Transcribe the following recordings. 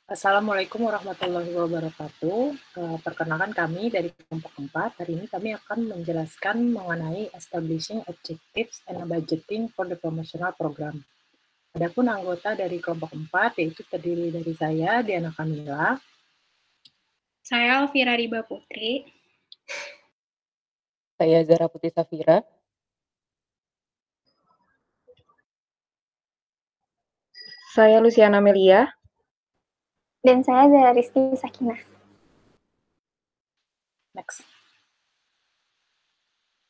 Assalamualaikum warahmatullahi wabarakatuh. Perkenalkan kami dari kelompok 4. Hari ini kami akan menjelaskan mengenai establishing objectives and budgeting for the promotional program. Adapun anggota dari kelompok 4 yaitu terdiri dari saya, Diana Kamila, Saya Alvira Riba Putri. Saya Zara Putri Safira. Saya Luciana Melia. Dan saya Zara Rizky Sakinah. Next.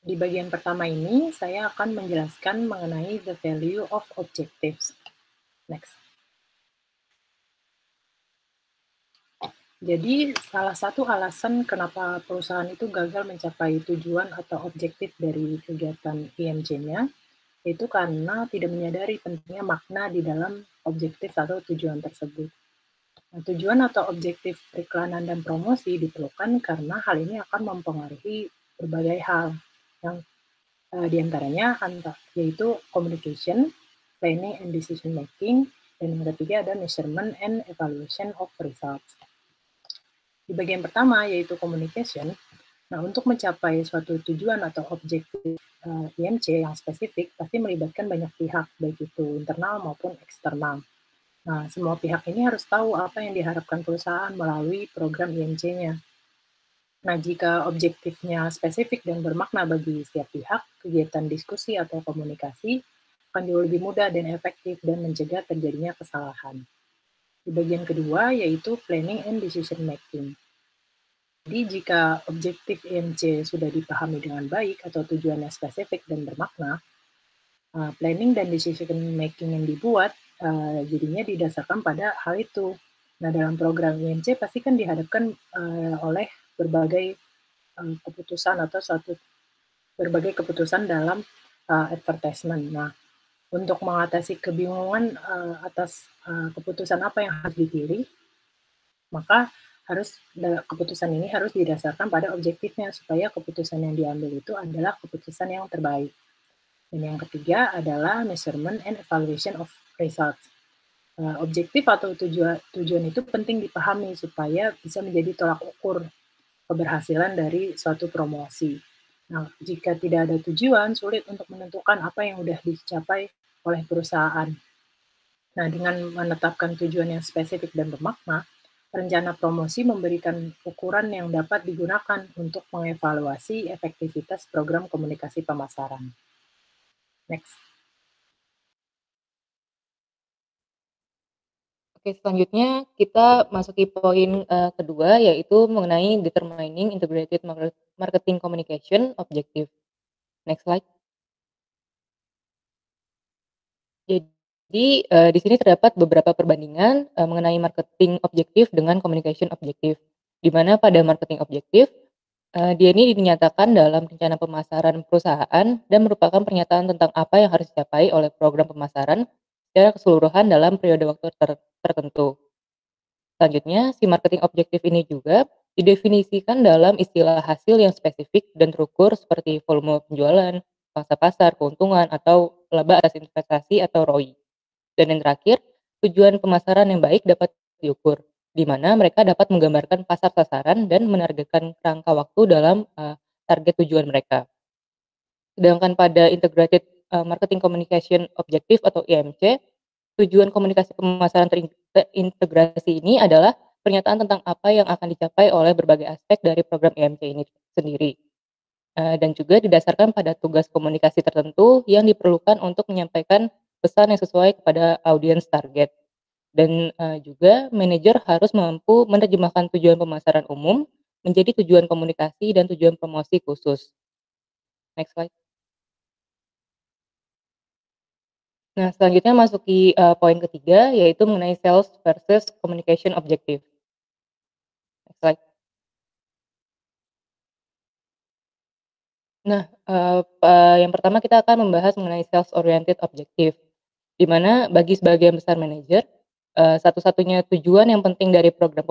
Di bagian pertama ini, saya akan menjelaskan mengenai the value of objectives. Next. Jadi, salah satu alasan kenapa perusahaan itu gagal mencapai tujuan atau objektif dari kegiatan IMC-nya, itu karena tidak menyadari pentingnya makna di dalam objektif atau tujuan tersebut. Nah, tujuan atau objektif periklanan dan promosi diperlukan karena hal ini akan mempengaruhi berbagai hal, yang diantaranya yaitu communication, planning and decision making, dan yang ketiga ada measurement and evaluation of results. Di bagian pertama yaitu communication. Nah, untuk mencapai suatu tujuan atau objektif IMC yang spesifik pasti melibatkan banyak pihak, baik itu internal maupun eksternal. Nah, semua pihak ini harus tahu apa yang diharapkan perusahaan melalui program IMC-nya. Nah, jika objektifnya spesifik dan bermakna bagi setiap pihak, kegiatan diskusi atau komunikasi akan jauh lebih mudah dan efektif dan mencegah terjadinya kesalahan. Di bagian kedua yaitu planning and decision making. Jadi jika objektif IMC sudah dipahami dengan baik atau tujuannya spesifik dan bermakna, planning dan decision making yang dibuat jadinya didasarkan pada hal itu. Nah, dalam program IMC pasti kan dihadapkan oleh berbagai keputusan atau berbagai keputusan dalam advertisement. Nah, untuk mengatasi kebingungan atas keputusan apa yang harus dipilih, maka keputusan ini harus didasarkan pada objektifnya supaya keputusan yang diambil itu adalah keputusan yang terbaik. Dan yang ketiga adalah measurement and evaluation of results. Objektif atau tujuan itu penting dipahami supaya bisa menjadi tolak ukur keberhasilan dari suatu promosi. Nah, jika tidak ada tujuan, sulit untuk menentukan apa yang sudah dicapai oleh perusahaan. Nah, dengan menetapkan tujuan yang spesifik dan bermakna, rencana promosi memberikan ukuran yang dapat digunakan untuk mengevaluasi efektivitas program komunikasi pemasaran. Next. Oke, selanjutnya kita masuki poin kedua, yaitu mengenai determining integrated marketing communication objective. Next slide. Jadi di sini terdapat beberapa perbandingan mengenai marketing objektif dengan communication objektif. Di mana pada marketing objektif, dia ini dinyatakan dalam rencana pemasaran perusahaan dan merupakan pernyataan tentang apa yang harus dicapai oleh program pemasaran secara keseluruhan dalam periode waktu tertentu. Selanjutnya, si marketing objektif ini juga didefinisikan dalam istilah hasil yang spesifik dan terukur seperti volume penjualan, pangsa pasar, keuntungan, atau laba atas investasi atau ROI. Dan yang terakhir, tujuan pemasaran yang baik dapat diukur, di mana mereka dapat menggambarkan pasar sasaran dan menargetkan rangka waktu dalam target tujuan mereka. Sedangkan pada Integrated Marketing Communication Objective atau IMC, tujuan komunikasi pemasaran terintegrasi ini adalah pernyataan tentang apa yang akan dicapai oleh berbagai aspek dari program IMC ini sendiri. Dan juga didasarkan pada tugas komunikasi tertentu yang diperlukan untuk menyampaikan pesan yang sesuai kepada audiens target. Dan juga manajer harus mampu menerjemahkan tujuan pemasaran umum menjadi tujuan komunikasi dan tujuan promosi khusus. Next slide. Nah, selanjutnya masuki poin ketiga, yaitu mengenai sales versus communication objective. Next slide. Nah, yang pertama kita akan membahas mengenai sales oriented objective, di mana bagi sebagian besar manajer, satu-satunya tujuan yang penting dari program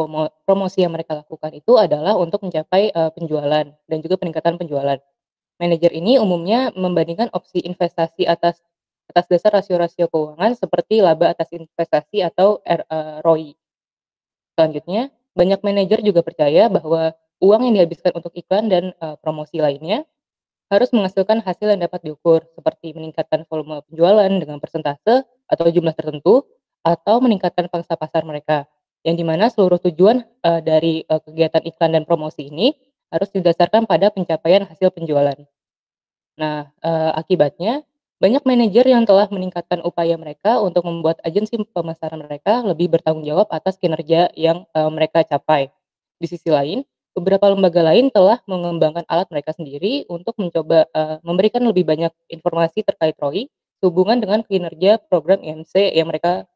promosi yang mereka lakukan itu adalah untuk mencapai penjualan dan juga peningkatan penjualan. Manajer ini umumnya membandingkan opsi investasi atas dasar rasio-rasio keuangan seperti laba atas investasi atau ROI. Selanjutnya, banyak manajer juga percaya bahwa uang yang dihabiskan untuk iklan dan promosi lainnya harus menghasilkan hasil yang dapat diukur, seperti meningkatkan volume penjualan dengan persentase atau jumlah tertentu, atau meningkatkan pangsa pasar mereka. Yang dimana seluruh tujuan dari kegiatan iklan dan promosi ini harus didasarkan pada pencapaian hasil penjualan. Nah, akibatnya banyak manajer yang telah meningkatkan upaya mereka untuk membuat agensi pemasaran mereka lebih bertanggung jawab atas kinerja yang mereka capai. Di sisi lain, beberapa lembaga lain telah mengembangkan alat mereka sendiri untuk mencoba memberikan lebih banyak informasi terkait ROI sehubungan dengan kinerja program IMC yang mereka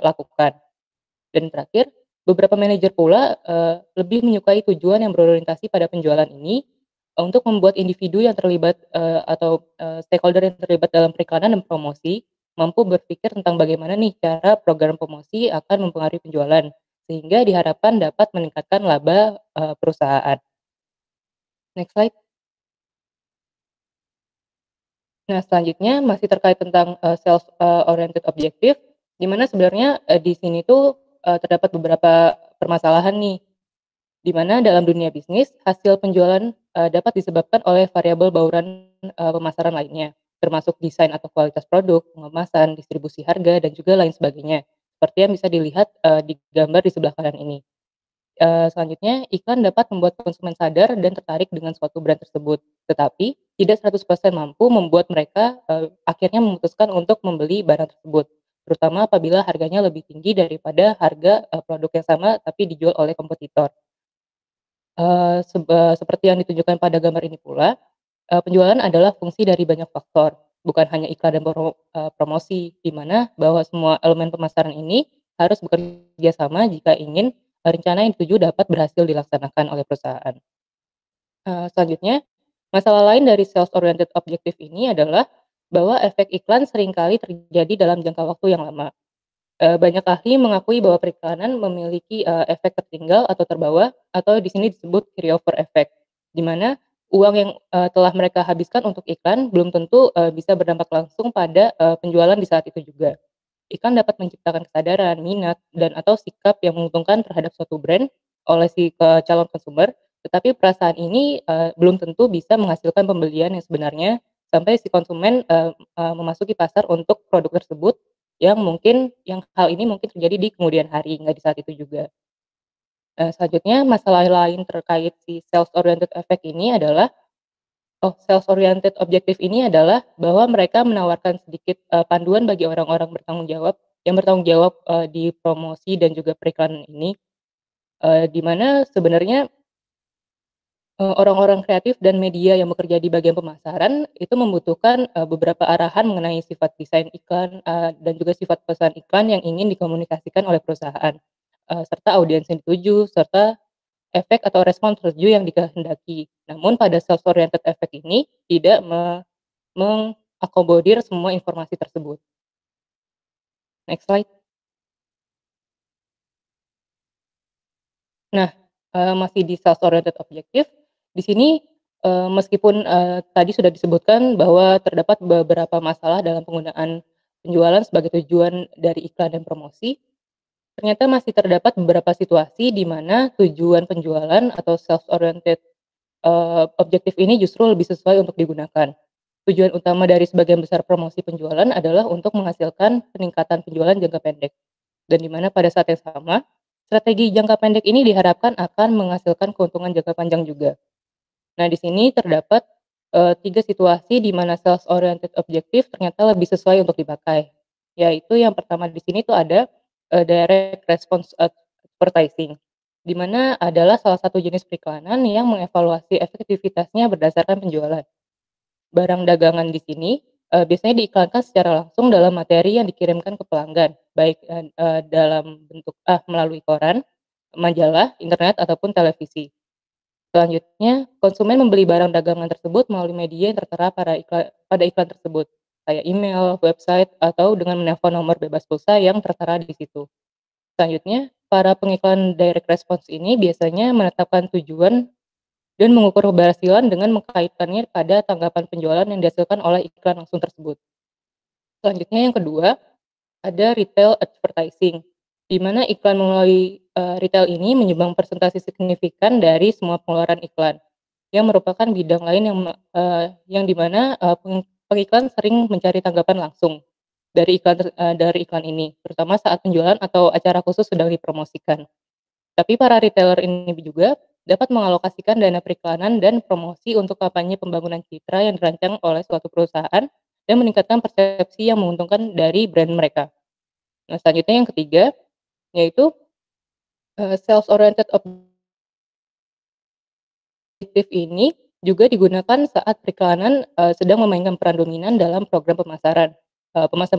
lakukan. Dan terakhir, beberapa manajer pula lebih menyukai tujuan yang berorientasi pada penjualan ini untuk membuat individu yang terlibat atau stakeholder yang terlibat dalam periklanan dan promosi mampu berpikir tentang bagaimana nih cara program promosi akan mempengaruhi penjualan sehingga diharapkan dapat meningkatkan laba perusahaan. Next slide. Nah, selanjutnya masih terkait tentang self oriented objective, di mana sebenarnya di sini tuh terdapat beberapa permasalahan nih. Di mana dalam dunia bisnis, hasil penjualan dapat disebabkan oleh variabel bauran pemasaran lainnya, termasuk desain atau kualitas produk, pengemasan, distribusi harga, dan juga lain sebagainya. Seperti yang bisa dilihat di gambar di sebelah kanan ini. Selanjutnya, iklan dapat membuat konsumen sadar dan tertarik dengan suatu brand tersebut, tetapi tidak 100% mampu membuat mereka akhirnya memutuskan untuk membeli barang tersebut, terutama apabila harganya lebih tinggi daripada harga produk yang sama tapi dijual oleh kompetitor. Seperti yang ditunjukkan pada gambar ini pula, penjualan adalah fungsi dari banyak faktor, bukan hanya iklan dan promosi, di mana bahwa semua elemen pemasaran ini harus bekerja sama jika ingin rencana yang dituju dapat berhasil dilaksanakan oleh perusahaan. Selanjutnya, masalah lain dari sales oriented objective ini adalah bahwa efek iklan seringkali terjadi dalam jangka waktu yang lama. Banyak ahli mengakui bahwa periklanan memiliki efek tertinggal atau terbawa atau di sini disebut carryover effect, di mana uang yang telah mereka habiskan untuk iklan belum tentu bisa berdampak langsung pada penjualan di saat itu juga. Iklan dapat menciptakan kesadaran, minat, dan atau sikap yang menguntungkan terhadap suatu brand oleh si calon konsumer, tetapi perasaan ini belum tentu bisa menghasilkan pembelian yang sebenarnya sampai si konsumen memasuki pasar untuk produk tersebut yang hal ini mungkin terjadi di kemudian hari, nggak di saat itu juga. Selanjutnya masalah lain terkait si sales oriented effect ini adalah sales oriented objective ini adalah bahwa mereka menawarkan sedikit panduan bagi orang-orang bertanggung jawab di promosi dan juga periklanan ini, di mana sebenarnya orang-orang kreatif dan media yang bekerja di bagian pemasaran itu membutuhkan beberapa arahan mengenai sifat desain iklan dan juga sifat pesan iklan yang ingin dikomunikasikan oleh perusahaan, serta audiens yang dituju, serta efek atau respon tertuju yang dikehendaki. Namun pada self oriented effect ini tidak mengakomodir semua informasi tersebut. Next slide. Nah, masih di self oriented objective, di sini meskipun tadi sudah disebutkan bahwa terdapat beberapa masalah dalam penggunaan penjualan sebagai tujuan dari iklan dan promosi, ternyata masih terdapat beberapa situasi di mana tujuan penjualan atau self oriented objektif ini justru lebih sesuai untuk digunakan. Tujuan utama dari sebagian besar promosi penjualan adalah untuk menghasilkan peningkatan penjualan jangka pendek. Dan di mana pada saat yang sama, strategi jangka pendek ini diharapkan akan menghasilkan keuntungan jangka panjang juga. Nah, di sini terdapat 3 situasi di mana sales oriented objective ternyata lebih sesuai untuk dipakai. Yaitu yang pertama di sini tuh ada direct response advertising, di mana adalah salah satu jenis periklanan yang mengevaluasi efektivitasnya berdasarkan penjualan. Barang dagangan di sini biasanya diiklankan secara langsung dalam materi yang dikirimkan ke pelanggan, baik dalam bentuk melalui koran, majalah, internet, ataupun televisi. Selanjutnya, konsumen membeli barang dagangan tersebut melalui media yang tertera pada iklan tersebut, kayak email, website, atau dengan menelpon nomor bebas pulsa yang tertera di situ. Selanjutnya, para pengiklan direct response ini biasanya menetapkan tujuan dan mengukur keberhasilan dengan mengkaitkannya pada tanggapan penjualan yang dihasilkan oleh iklan langsung tersebut. Selanjutnya yang kedua, ada retail advertising, di mana iklan melalui retail ini menyumbang persentase signifikan dari semua pengeluaran iklan, yang merupakan bidang lain yang di mana pengiklan sering mencari tanggapan langsung dari iklan ini, terutama saat penjualan atau acara khusus sedang dipromosikan. Tapi para retailer ini juga dapat mengalokasikan dana periklanan dan promosi untuk kampanye pembangunan citra yang dirancang oleh suatu perusahaan dan meningkatkan persepsi yang menguntungkan dari brand mereka. Nah, selanjutnya yang ketiga, yaitu sales oriented objektif ini juga digunakan saat periklanan sedang memainkan peran dominan dalam program pemasaran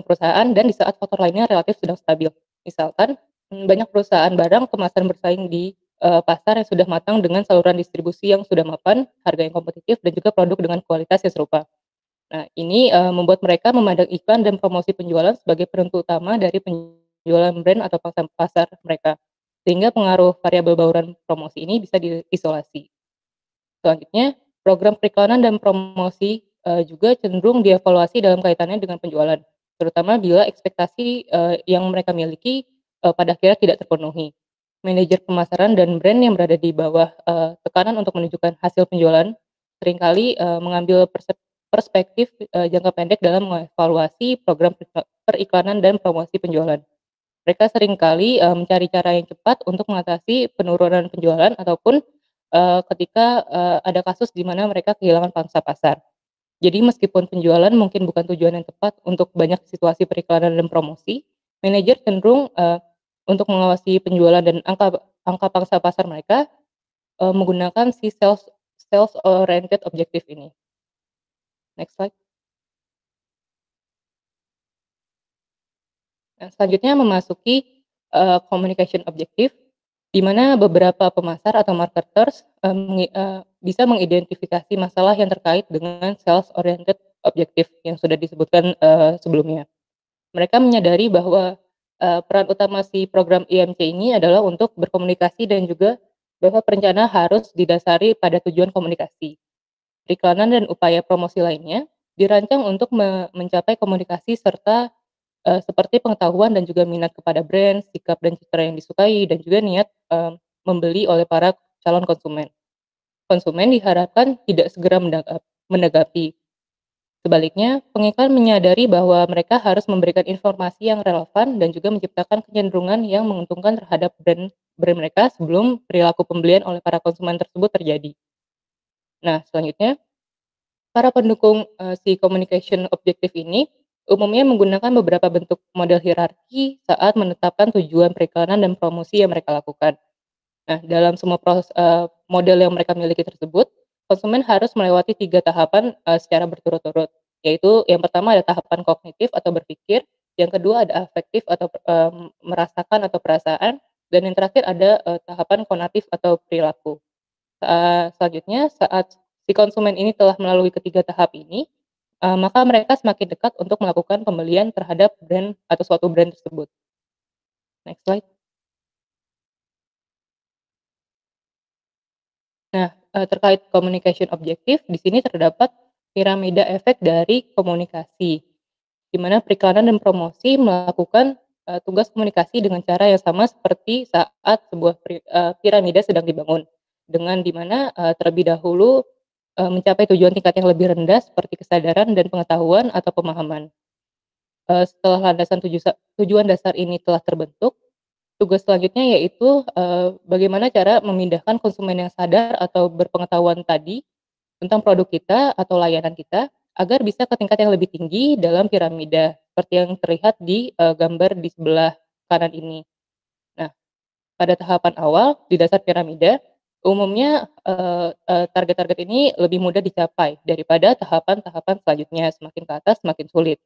perusahaan dan di saat faktor lainnya relatif sedang stabil. Misalkan, banyak perusahaan barang kemasan bersaing di pasar yang sudah matang dengan saluran distribusi yang sudah mapan, harga yang kompetitif, dan juga produk dengan kualitas yang serupa. Nah, ini membuat mereka memandang iklan dan promosi penjualan sebagai penentu utama dari penjualan brand atau pangsa pasar mereka, sehingga pengaruh variabel bauran promosi ini bisa diisolasi. Selanjutnya, program periklanan dan promosi juga cenderung dievaluasi dalam kaitannya dengan penjualan, terutama bila ekspektasi yang mereka miliki pada akhirnya tidak terpenuhi. Manajer pemasaran dan brand yang berada di bawah tekanan untuk menunjukkan hasil penjualan seringkali mengambil perspektif jangka pendek dalam mengevaluasi program periklanan dan promosi penjualan. Mereka seringkali mencari cara yang cepat untuk mengatasi penurunan penjualan ataupun ketika ada kasus di mana mereka kehilangan pangsa pasar. Jadi meskipun penjualan mungkin bukan tujuan yang tepat untuk banyak situasi periklanan dan promosi, manajer cenderung untuk mengawasi penjualan dan angka pangsa pasar mereka menggunakan si sales oriented objektif ini. Next slide. Nah, selanjutnya memasuki communication objektif, di mana beberapa pemasar atau marketers bisa mengidentifikasi masalah yang terkait dengan sales oriented objektif yang sudah disebutkan sebelumnya. Mereka menyadari bahwa peran utama si program IMC ini adalah untuk berkomunikasi dan juga bahwa perencana harus didasari pada tujuan komunikasi. Periklanan dan upaya promosi lainnya dirancang untuk mencapai komunikasi serta seperti pengetahuan dan juga minat kepada brand, sikap dan citra yang disukai, dan juga niat membeli oleh para calon konsumen. Konsumen diharapkan tidak segera menanggapi. Sebaliknya, pengiklan menyadari bahwa mereka harus memberikan informasi yang relevan dan juga menciptakan kecenderungan yang menguntungkan terhadap brand mereka sebelum perilaku pembelian oleh para konsumen tersebut terjadi. Nah, selanjutnya, para pendukung si communication objektif ini umumnya menggunakan beberapa bentuk model hierarki saat menetapkan tujuan periklanan dan promosi yang mereka lakukan. Nah, dalam semua model yang mereka miliki tersebut, konsumen harus melewati 3 tahapan secara berturut-turut, yaitu yang pertama ada tahapan kognitif atau berpikir, yang kedua ada afektif atau merasakan atau perasaan, dan yang terakhir ada tahapan konatif atau perilaku. Selanjutnya saat si konsumen ini telah melalui ketiga tahap ini, maka mereka semakin dekat untuk melakukan pembelian terhadap brand atau suatu brand tersebut. Next slide. Nah, terkait communication objektif, di sini terdapat piramida efek dari komunikasi, di mana periklanan dan promosi melakukan tugas komunikasi dengan cara yang sama seperti saat sebuah piramida sedang dibangun, dengan di mana terlebih dahulu mencapai tujuan tingkat yang lebih rendah seperti kesadaran dan pengetahuan atau pemahaman. Setelah landasan tujuan dasar ini telah terbentuk, tugas selanjutnya yaitu bagaimana cara memindahkan konsumen yang sadar atau berpengetahuan tadi tentang produk kita atau layanan kita agar bisa ke tingkat yang lebih tinggi dalam piramida seperti yang terlihat di gambar di sebelah kanan ini. Nah, pada tahapan awal di dasar piramida umumnya target-target ini lebih mudah dicapai daripada tahapan-tahapan selanjutnya, semakin ke atas semakin sulit.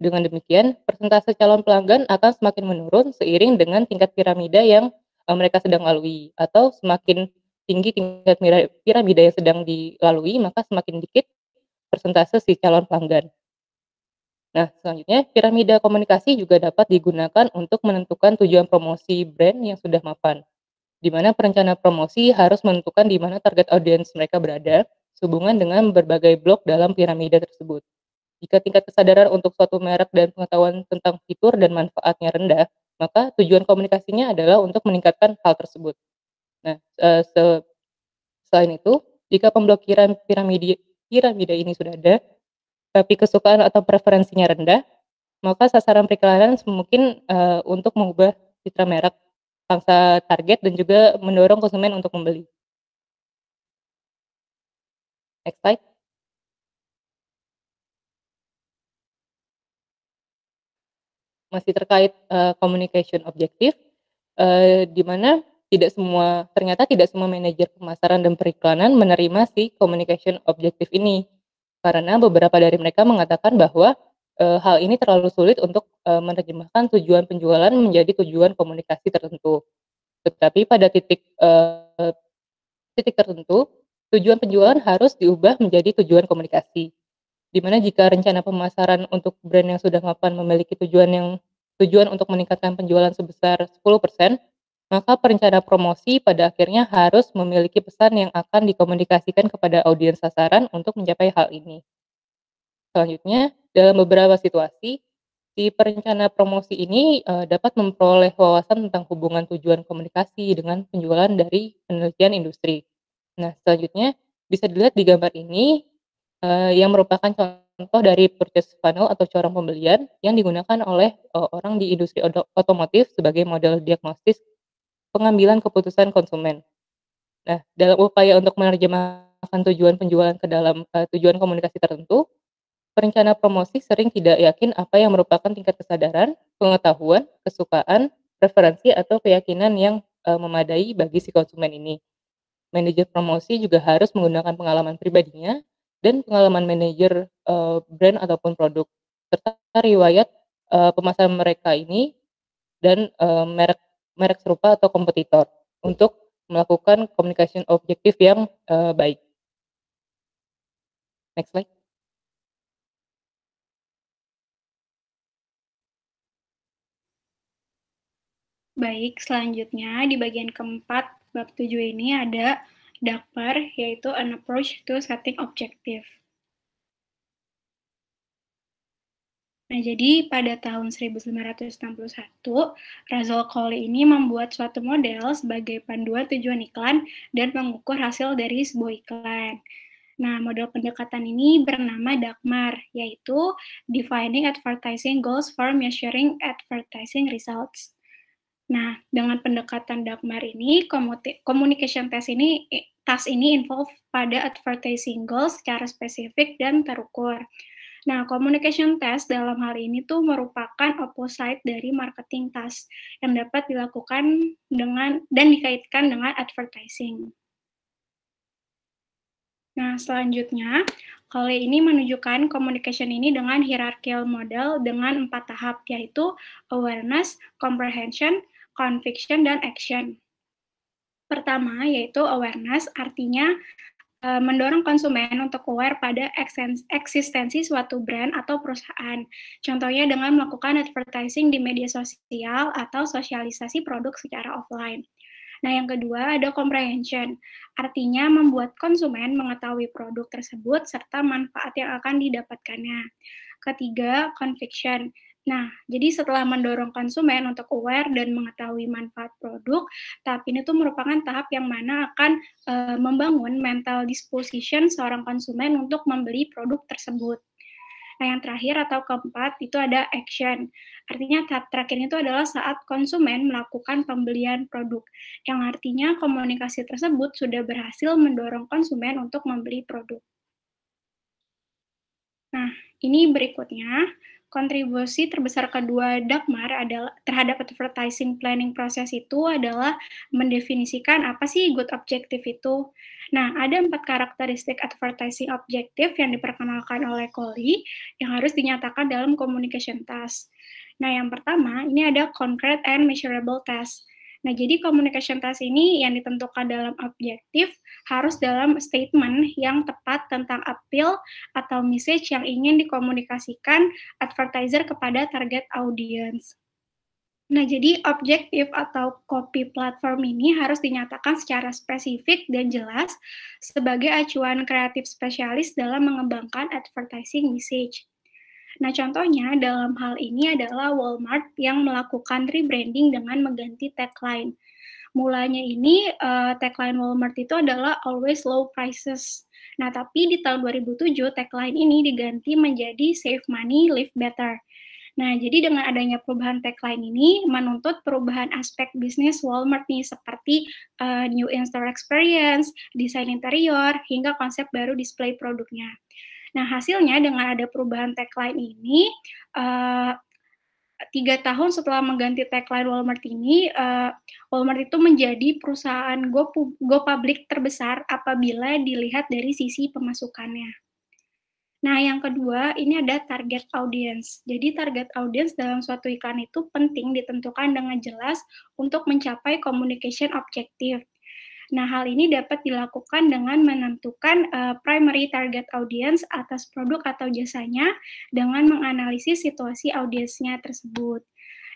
Dengan demikian, persentase calon pelanggan akan semakin menurun seiring dengan tingkat piramida yang mereka sedang lalui, atau semakin tinggi tingkat piramida yang sedang dilalui, maka semakin dikit persentase si calon pelanggan. Nah, selanjutnya piramida komunikasi juga dapat digunakan untuk menentukan tujuan promosi brand yang sudah mapan, di mana perencana promosi harus menentukan di mana target audiens mereka berada sehubungan dengan berbagai blok dalam piramida tersebut. Jika tingkat kesadaran untuk suatu merek dan pengetahuan tentang fitur dan manfaatnya rendah, maka tujuan komunikasinya adalah untuk meningkatkan hal tersebut. Nah, selain itu, jika pemblokiran piramida ini sudah ada, tapi kesukaan atau preferensinya rendah, maka sasaran periklanan mungkin, untuk mengubah citra merek, pangsa target, dan juga mendorong konsumen untuk membeli. Next slide. Masih terkait, communication objektif, di mana ternyata tidak semua manajer pemasaran dan periklanan menerima si communication objektif ini. Karena beberapa dari mereka mengatakan bahwa, hal ini terlalu sulit untuk, menerjemahkan tujuan penjualan menjadi tujuan komunikasi tertentu. Tetapi pada titik tertentu, tujuan penjualan harus diubah menjadi tujuan komunikasi. Di mana jika rencana pemasaran untuk brand yang sudah mapan memiliki tujuan untuk meningkatkan penjualan sebesar 10%, maka perencana promosi pada akhirnya harus memiliki pesan yang akan dikomunikasikan kepada audiens sasaran untuk mencapai hal ini. Selanjutnya, dalam beberapa situasi, si perencana promosi ini, dapat memperoleh wawasan tentang hubungan tujuan komunikasi dengan penjualan dari penelitian industri. Nah, selanjutnya bisa dilihat di gambar ini, yang merupakan contoh dari purchase funnel atau corong pembelian yang digunakan oleh, orang di industri otomotif sebagai model diagnosis pengambilan keputusan konsumen. Nah, dalam upaya untuk menerjemahkan tujuan penjualan ke dalam, tujuan komunikasi tertentu, perencana promosi sering tidak yakin apa yang merupakan tingkat kesadaran, pengetahuan, kesukaan, preferensi, atau keyakinan yang, memadai bagi si konsumen ini. Manajer promosi juga harus menggunakan pengalaman pribadinya dan pengalaman manajer, brand ataupun produk, serta riwayat, pemasaran mereka ini dan, merek merek serupa atau kompetitor untuk melakukan communication objektif yang, baik. Next slide. Baik, selanjutnya di bagian keempat bab 7 ini ada DAKPAR, yaitu An Approach to Setting Objective. Nah, jadi pada tahun 1961, Russell Cole ini membuat suatu model sebagai panduan tujuan iklan dan mengukur hasil dari sebuah iklan. Nah, model pendekatan ini bernama DAKMAR, yaitu Defining Advertising Goals for Measuring Advertising Results. Nah, dengan pendekatan DAKMAR ini, communication task ini involve pada advertising goals secara spesifik dan terukur. Nah, communication task dalam hal ini tuh merupakan opposite dari marketing task yang dapat dilakukan dan dikaitkan dengan advertising. Nah, selanjutnya, Cole ini menunjukkan communication ini dengan hierarchical model dengan 4 tahap, yaitu awareness, comprehension, conviction, dan action. Pertama, yaitu awareness, artinya mendorong konsumen untuk aware pada eksistensi suatu brand atau perusahaan. Contohnya dengan melakukan advertising di media sosial atau sosialisasi produk secara offline. Nah, yang kedua ada comprehension, artinya membuat konsumen mengetahui produk tersebut serta manfaat yang akan didapatkannya. Ketiga, conviction. Nah, jadi setelah mendorong konsumen untuk aware dan mengetahui manfaat produk, tahap ini tuh merupakan tahap yang mana akan membangun mental disposition seorang konsumen untuk membeli produk tersebut. Nah, yang terakhir atau keempat itu ada action. Artinya tahap terakhir itu adalah saat konsumen melakukan pembelian produk, yang artinya komunikasi tersebut sudah berhasil mendorong konsumen untuk membeli produk. Nah, ini berikutnya, kontribusi terbesar kedua DAKMAR adalah terhadap advertising planning proses itu adalah mendefinisikan apa sih good objective itu. Nah, ada 4 karakteristik advertising objective yang diperkenalkan oleh Cole yang harus dinyatakan dalam communication task. Nah, yang pertama, ini ada concrete and measurable task. Nah, jadi communication task ini yang ditentukan dalam objektif harus dalam statement yang tepat tentang appeal atau message yang ingin dikomunikasikan advertiser kepada target audience. Nah, jadi objektif atau copy platform ini harus dinyatakan secara spesifik dan jelas sebagai acuan kreatif spesialis dalam mengembangkan advertising message. Nah, contohnya dalam hal ini adalah Walmart yang melakukan rebranding dengan mengganti tagline. Mulanya ini tagline Walmart itu adalah always low prices. Nah, tapi di tahun 2007 tagline ini diganti menjadi save money, live better. Nah, jadi dengan adanya perubahan tagline ini menuntut perubahan aspek bisnis Walmart nih seperti new in-store experience, desain interior, hingga konsep baru display produknya. Nah, hasilnya dengan ada perubahan tagline ini, 3 tahun setelah mengganti tagline Walmart ini, Walmart itu menjadi perusahaan go public terbesar apabila dilihat dari sisi pemasukannya. Nah, yang kedua, ini ada target audience. Jadi, target audience dalam suatu iklan itu penting ditentukan dengan jelas untuk mencapai communication objektif. Nah, hal ini dapat dilakukan dengan menentukan primary target audience atas produk atau jasanya dengan menganalisis situasi audiensnya tersebut.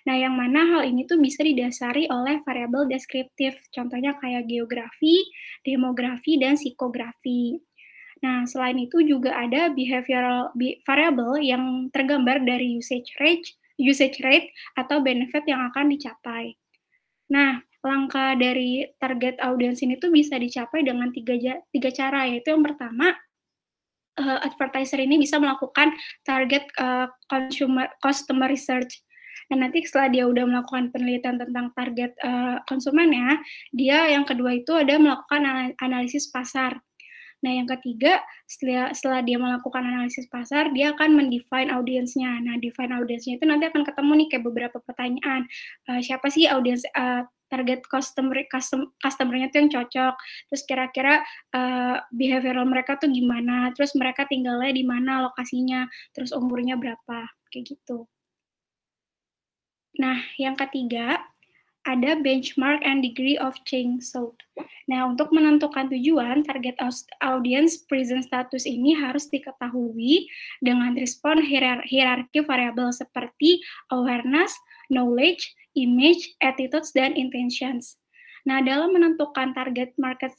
Nah, yang mana hal ini tuh bisa didasari oleh variabel deskriptif, contohnya kayak geografi, demografi, dan psikografi. Nah, selain itu juga ada behavioral variable yang tergambar dari usage rate atau benefit yang akan dicapai. Nah, langkah dari target audience ini tuh bisa dicapai dengan tiga cara, yaitu yang pertama, advertiser ini bisa melakukan target customer research. Dan nanti setelah dia udah melakukan penelitian tentang target konsumennya, dia yang kedua itu ada melakukan analisis pasar. Nah, yang ketiga, setelah dia melakukan analisis pasar, dia akan mendefine audiensnya. Nah, define audiensnya itu nanti akan ketemu nih kayak beberapa pertanyaan. Siapa sih audiens target customer-nya tuh yang cocok, terus kira-kira behavioral mereka tuh gimana, terus mereka tinggalnya di mana lokasinya, terus umurnya berapa, kayak gitu. Nah, yang ketiga, ada benchmark and degree of change sought. Nah, untuk menentukan tujuan, target audience present status ini harus diketahui dengan respon hierarki variabel seperti awareness, knowledge, image, attitudes, dan intentions. Nah, dalam menentukan target market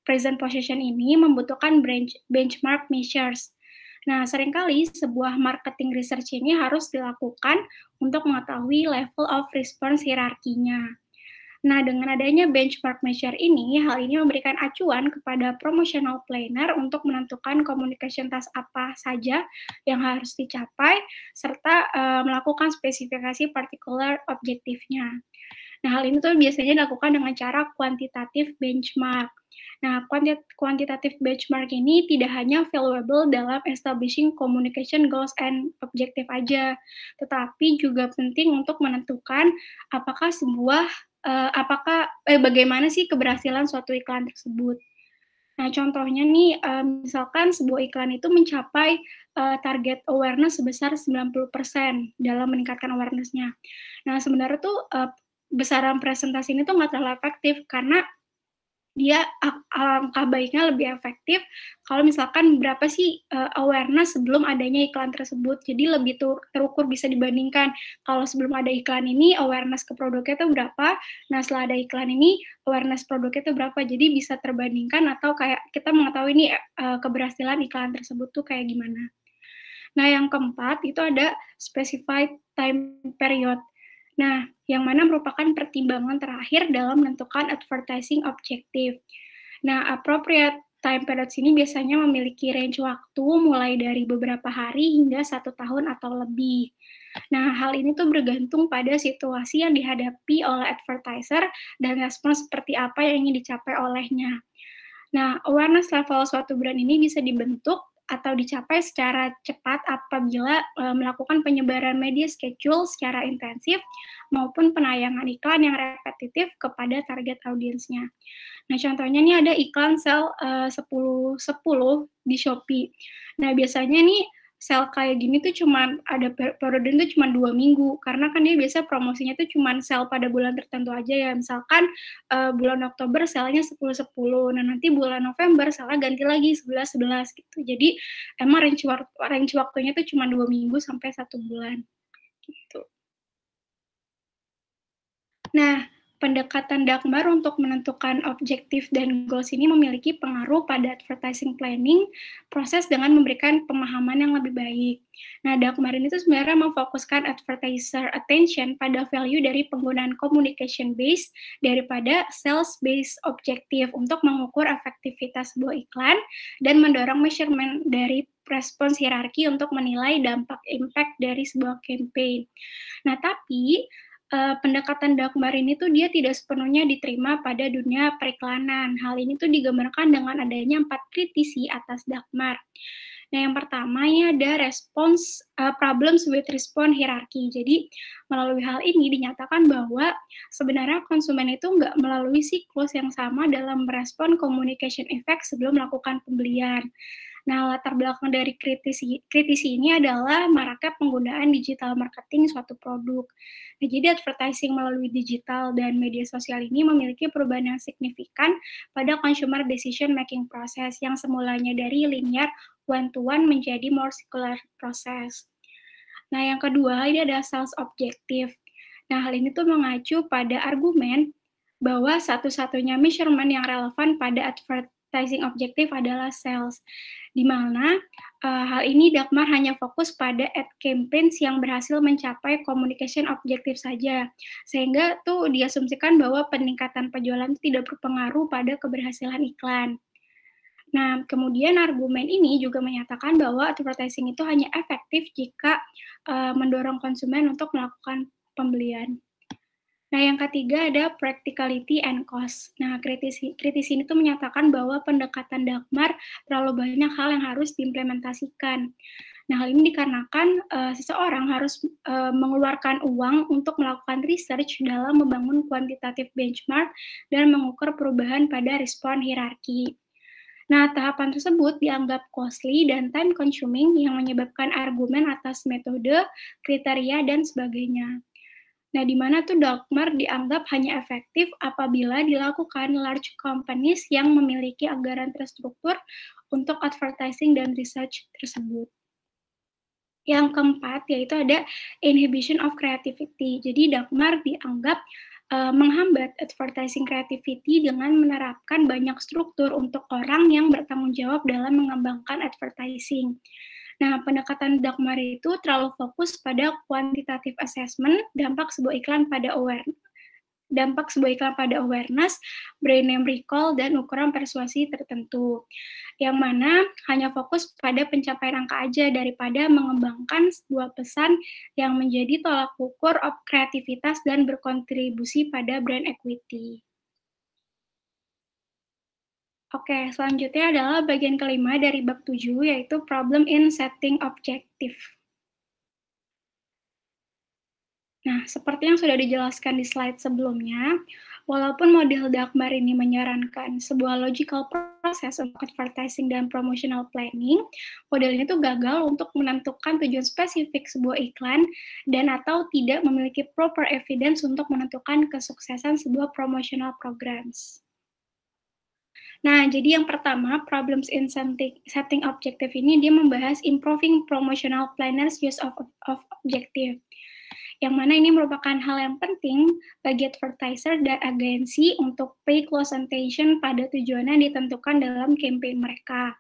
present position ini membutuhkan benchmark measures. Nah, seringkali sebuah marketing research ini harus dilakukan untuk mengetahui level of response hierarkinya. Nah, dengan adanya benchmark measure ini, hal ini memberikan acuan kepada promotional planner untuk menentukan communication task apa saja yang harus dicapai, serta melakukan spesifikasi particular objektifnya. Nah, hal ini tuh biasanya dilakukan dengan cara kuantitatif benchmark. Nah, quantitative benchmark ini tidak hanya valuable dalam establishing communication goals and objective aja, tetapi juga penting untuk menentukan apakah bagaimana sih keberhasilan suatu iklan tersebut. Nah, contohnya nih, misalkan sebuah iklan itu mencapai target awareness sebesar 90% dalam meningkatkan awareness-nya. Nah, sebenarnya tuh besaran presentasi ini tuh nggak terlalu efektif karena dia alangkah baiknya lebih efektif kalau misalkan berapa sih awareness sebelum adanya iklan tersebut. Jadi lebih terukur bisa dibandingkan kalau sebelum ada iklan ini awareness ke produknya itu berapa, nah setelah ada iklan ini awareness produknya itu berapa. Jadi bisa terbandingkan atau kayak kita mengetahui nih keberhasilan iklan tersebut tuh kayak gimana. Nah, yang keempat itu ada specified time period. Nah, yang mana merupakan pertimbangan terakhir dalam menentukan advertising objektif. Nah, appropriate time period ini biasanya memiliki range waktu mulai dari beberapa hari hingga 1 tahun atau lebih. Nah, hal ini tuh bergantung pada situasi yang dihadapi oleh advertiser dan respon seperti apa yang ingin dicapai olehnya. Nah, awareness level suatu brand ini bisa dibentuk atau dicapai secara cepat apabila melakukan penyebaran media schedule secara intensif maupun penayangan iklan yang repetitif kepada target audiensnya. Nah, contohnya nih ada iklan sel 10-10 di Shopee. Nah, biasanya nih sel kayak gini tuh cuman ada periode itu cuma 2 minggu, karena kan dia biasa promosinya tuh cuman sel pada bulan tertentu aja ya. Misalkan bulan Oktober selnya 10-10, nah nanti bulan November selnya ganti lagi 11-11 gitu. Jadi emang range waktunya tuh cuma 2 minggu sampai 1 bulan gitu. Nah, pendekatan Dagmar untuk menentukan objektif dan goals ini memiliki pengaruh pada advertising planning, proses dengan memberikan pemahaman yang lebih baik. Nah, Dagmar ini tuh sebenarnya memfokuskan advertiser attention pada value dari penggunaan communication based daripada sales based objektif untuk mengukur efektivitas sebuah iklan dan mendorong measurement dari respons hierarki untuk menilai dampak impact dari sebuah campaign. Nah, tapi pendekatan Dagmar ini tuh dia tidak sepenuhnya diterima pada dunia periklanan. Hal ini tuh digambarkan dengan adanya 4 kritisi atas Dagmar. Nah, yang pertama ini ada problems with response hierarchy. Jadi, melalui hal ini dinyatakan bahwa sebenarnya konsumen itu nggak melalui siklus yang sama dalam merespon communication effect sebelum melakukan pembelian. Nah, latar belakang dari kritisi ini adalah maraknya penggunaan digital marketing suatu produk. Nah, jadi advertising melalui digital dan media sosial ini memiliki perubahan yang signifikan pada consumer decision making process yang semulanya dari linear one-to-one menjadi more circular process. Nah, yang kedua ini ada sales objective. Nah, hal ini tuh mengacu pada argumen bahwa satu-satunya measurement yang relevan pada advertising objektif adalah sales, di mana hal ini Dagmar hanya fokus pada ad campaigns yang berhasil mencapai communication objektif saja, sehingga tuh diasumsikan bahwa peningkatan penjualan tidak berpengaruh pada keberhasilan iklan. Nah, kemudian argumen ini juga menyatakan bahwa advertising itu hanya efektif jika mendorong konsumen untuk melakukan pembelian. Nah, yang ketiga ada practicality and cost. Nah, kritisi ini tuh menyatakan bahwa pendekatan Dagmar terlalu banyak hal yang harus diimplementasikan. Nah, hal ini dikarenakan seseorang harus mengeluarkan uang untuk melakukan research dalam membangun kuantitatif benchmark dan mengukur perubahan pada respon hierarki. Nah, tahapan tersebut dianggap costly dan time consuming yang menyebabkan argumen atas metode, kriteria, dan sebagainya. Nah, di mana tuh Dagmar dianggap hanya efektif apabila dilakukan large companies yang memiliki anggaran terstruktur untuk advertising dan research tersebut. Yang keempat, yaitu ada inhibition of creativity. Jadi, Dagmar dianggap menghambat advertising creativity dengan menerapkan banyak struktur untuk orang yang bertanggung jawab dalam mengembangkan advertising. Nah, pendekatan Dagmar itu terlalu fokus pada quantitative assessment, dampak sebuah iklan pada awareness, brand name recall, dan ukuran persuasi tertentu, yang mana hanya fokus pada pencapaian angka aja daripada mengembangkan sebuah pesan yang menjadi tolak ukur kreativitas dan berkontribusi pada brand equity. Oke, selanjutnya adalah bagian kelima dari bab 7, yaitu problem in setting objective. Nah, seperti yang sudah dijelaskan di slide sebelumnya, walaupun model Dagmar ini menyarankan sebuah logical process untuk advertising dan promotional planning, model ini tuh gagal untuk menentukan tujuan spesifik sebuah iklan dan atau tidak memiliki proper evidence untuk menentukan kesuksesan sebuah promotional programs. Nah, jadi yang pertama, problems in setting objective ini dia membahas improving promotional planners use of objective, yang mana ini merupakan hal yang penting bagi advertiser dan agensi untuk pay close attention pada tujuan yang ditentukan dalam campaign mereka.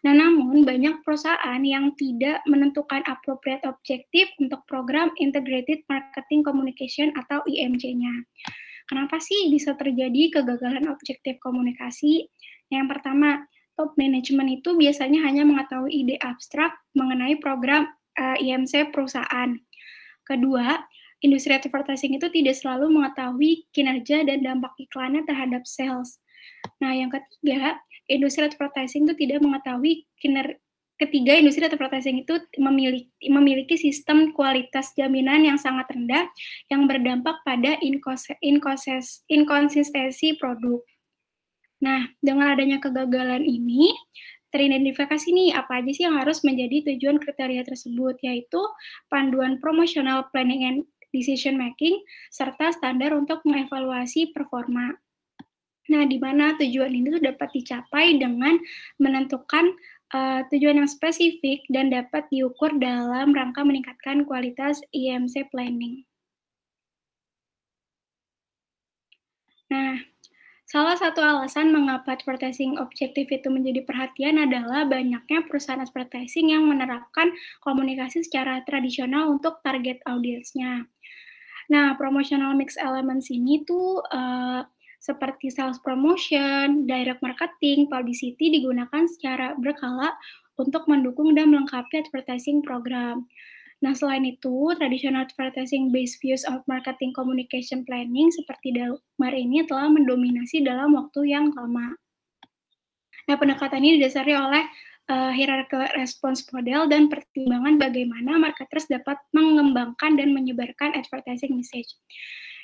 Nah, namun banyak perusahaan yang tidak menentukan appropriate objective untuk program Integrated Marketing Communication atau IMC-nya. Kenapa sih bisa terjadi kegagalan objektif komunikasi? Yang pertama, top management itu biasanya hanya mengetahui ide abstrak mengenai program IMC perusahaan. Kedua, industri advertising itu tidak selalu mengetahui kinerja dan dampak iklannya terhadap sales. Nah, yang ketiga, industri advertising itu tidak mengetahui industri advertising itu memiliki sistem kualitas jaminan yang sangat rendah yang berdampak pada inkonsistensi produk. Nah, dengan adanya kegagalan ini, teridentifikasi nih apa aja sih yang harus menjadi tujuan kriteria tersebut, yaitu panduan promotional planning and decision making, serta standar untuk mengevaluasi performa. Nah, di mana tujuan ini tuh dapat dicapai dengan menentukan tujuan yang spesifik dan dapat diukur dalam rangka meningkatkan kualitas IMC planning. Nah, salah satu alasan mengapa advertising objektif itu menjadi perhatian adalah banyaknya perusahaan advertising yang menerapkan komunikasi secara tradisional untuk target audiensnya. Nah, promotional mix elements ini tuh seperti sales promotion, direct marketing, publicity digunakan secara berkala untuk mendukung dan melengkapi advertising program. Nah, selain itu, traditional advertising based views of marketing communication planning seperti Damar ini telah mendominasi dalam waktu yang lama. Nah, pendekatan ini didasari oleh hierarchical response model dan pertimbangan bagaimana marketers dapat mengembangkan dan menyebarkan advertising message,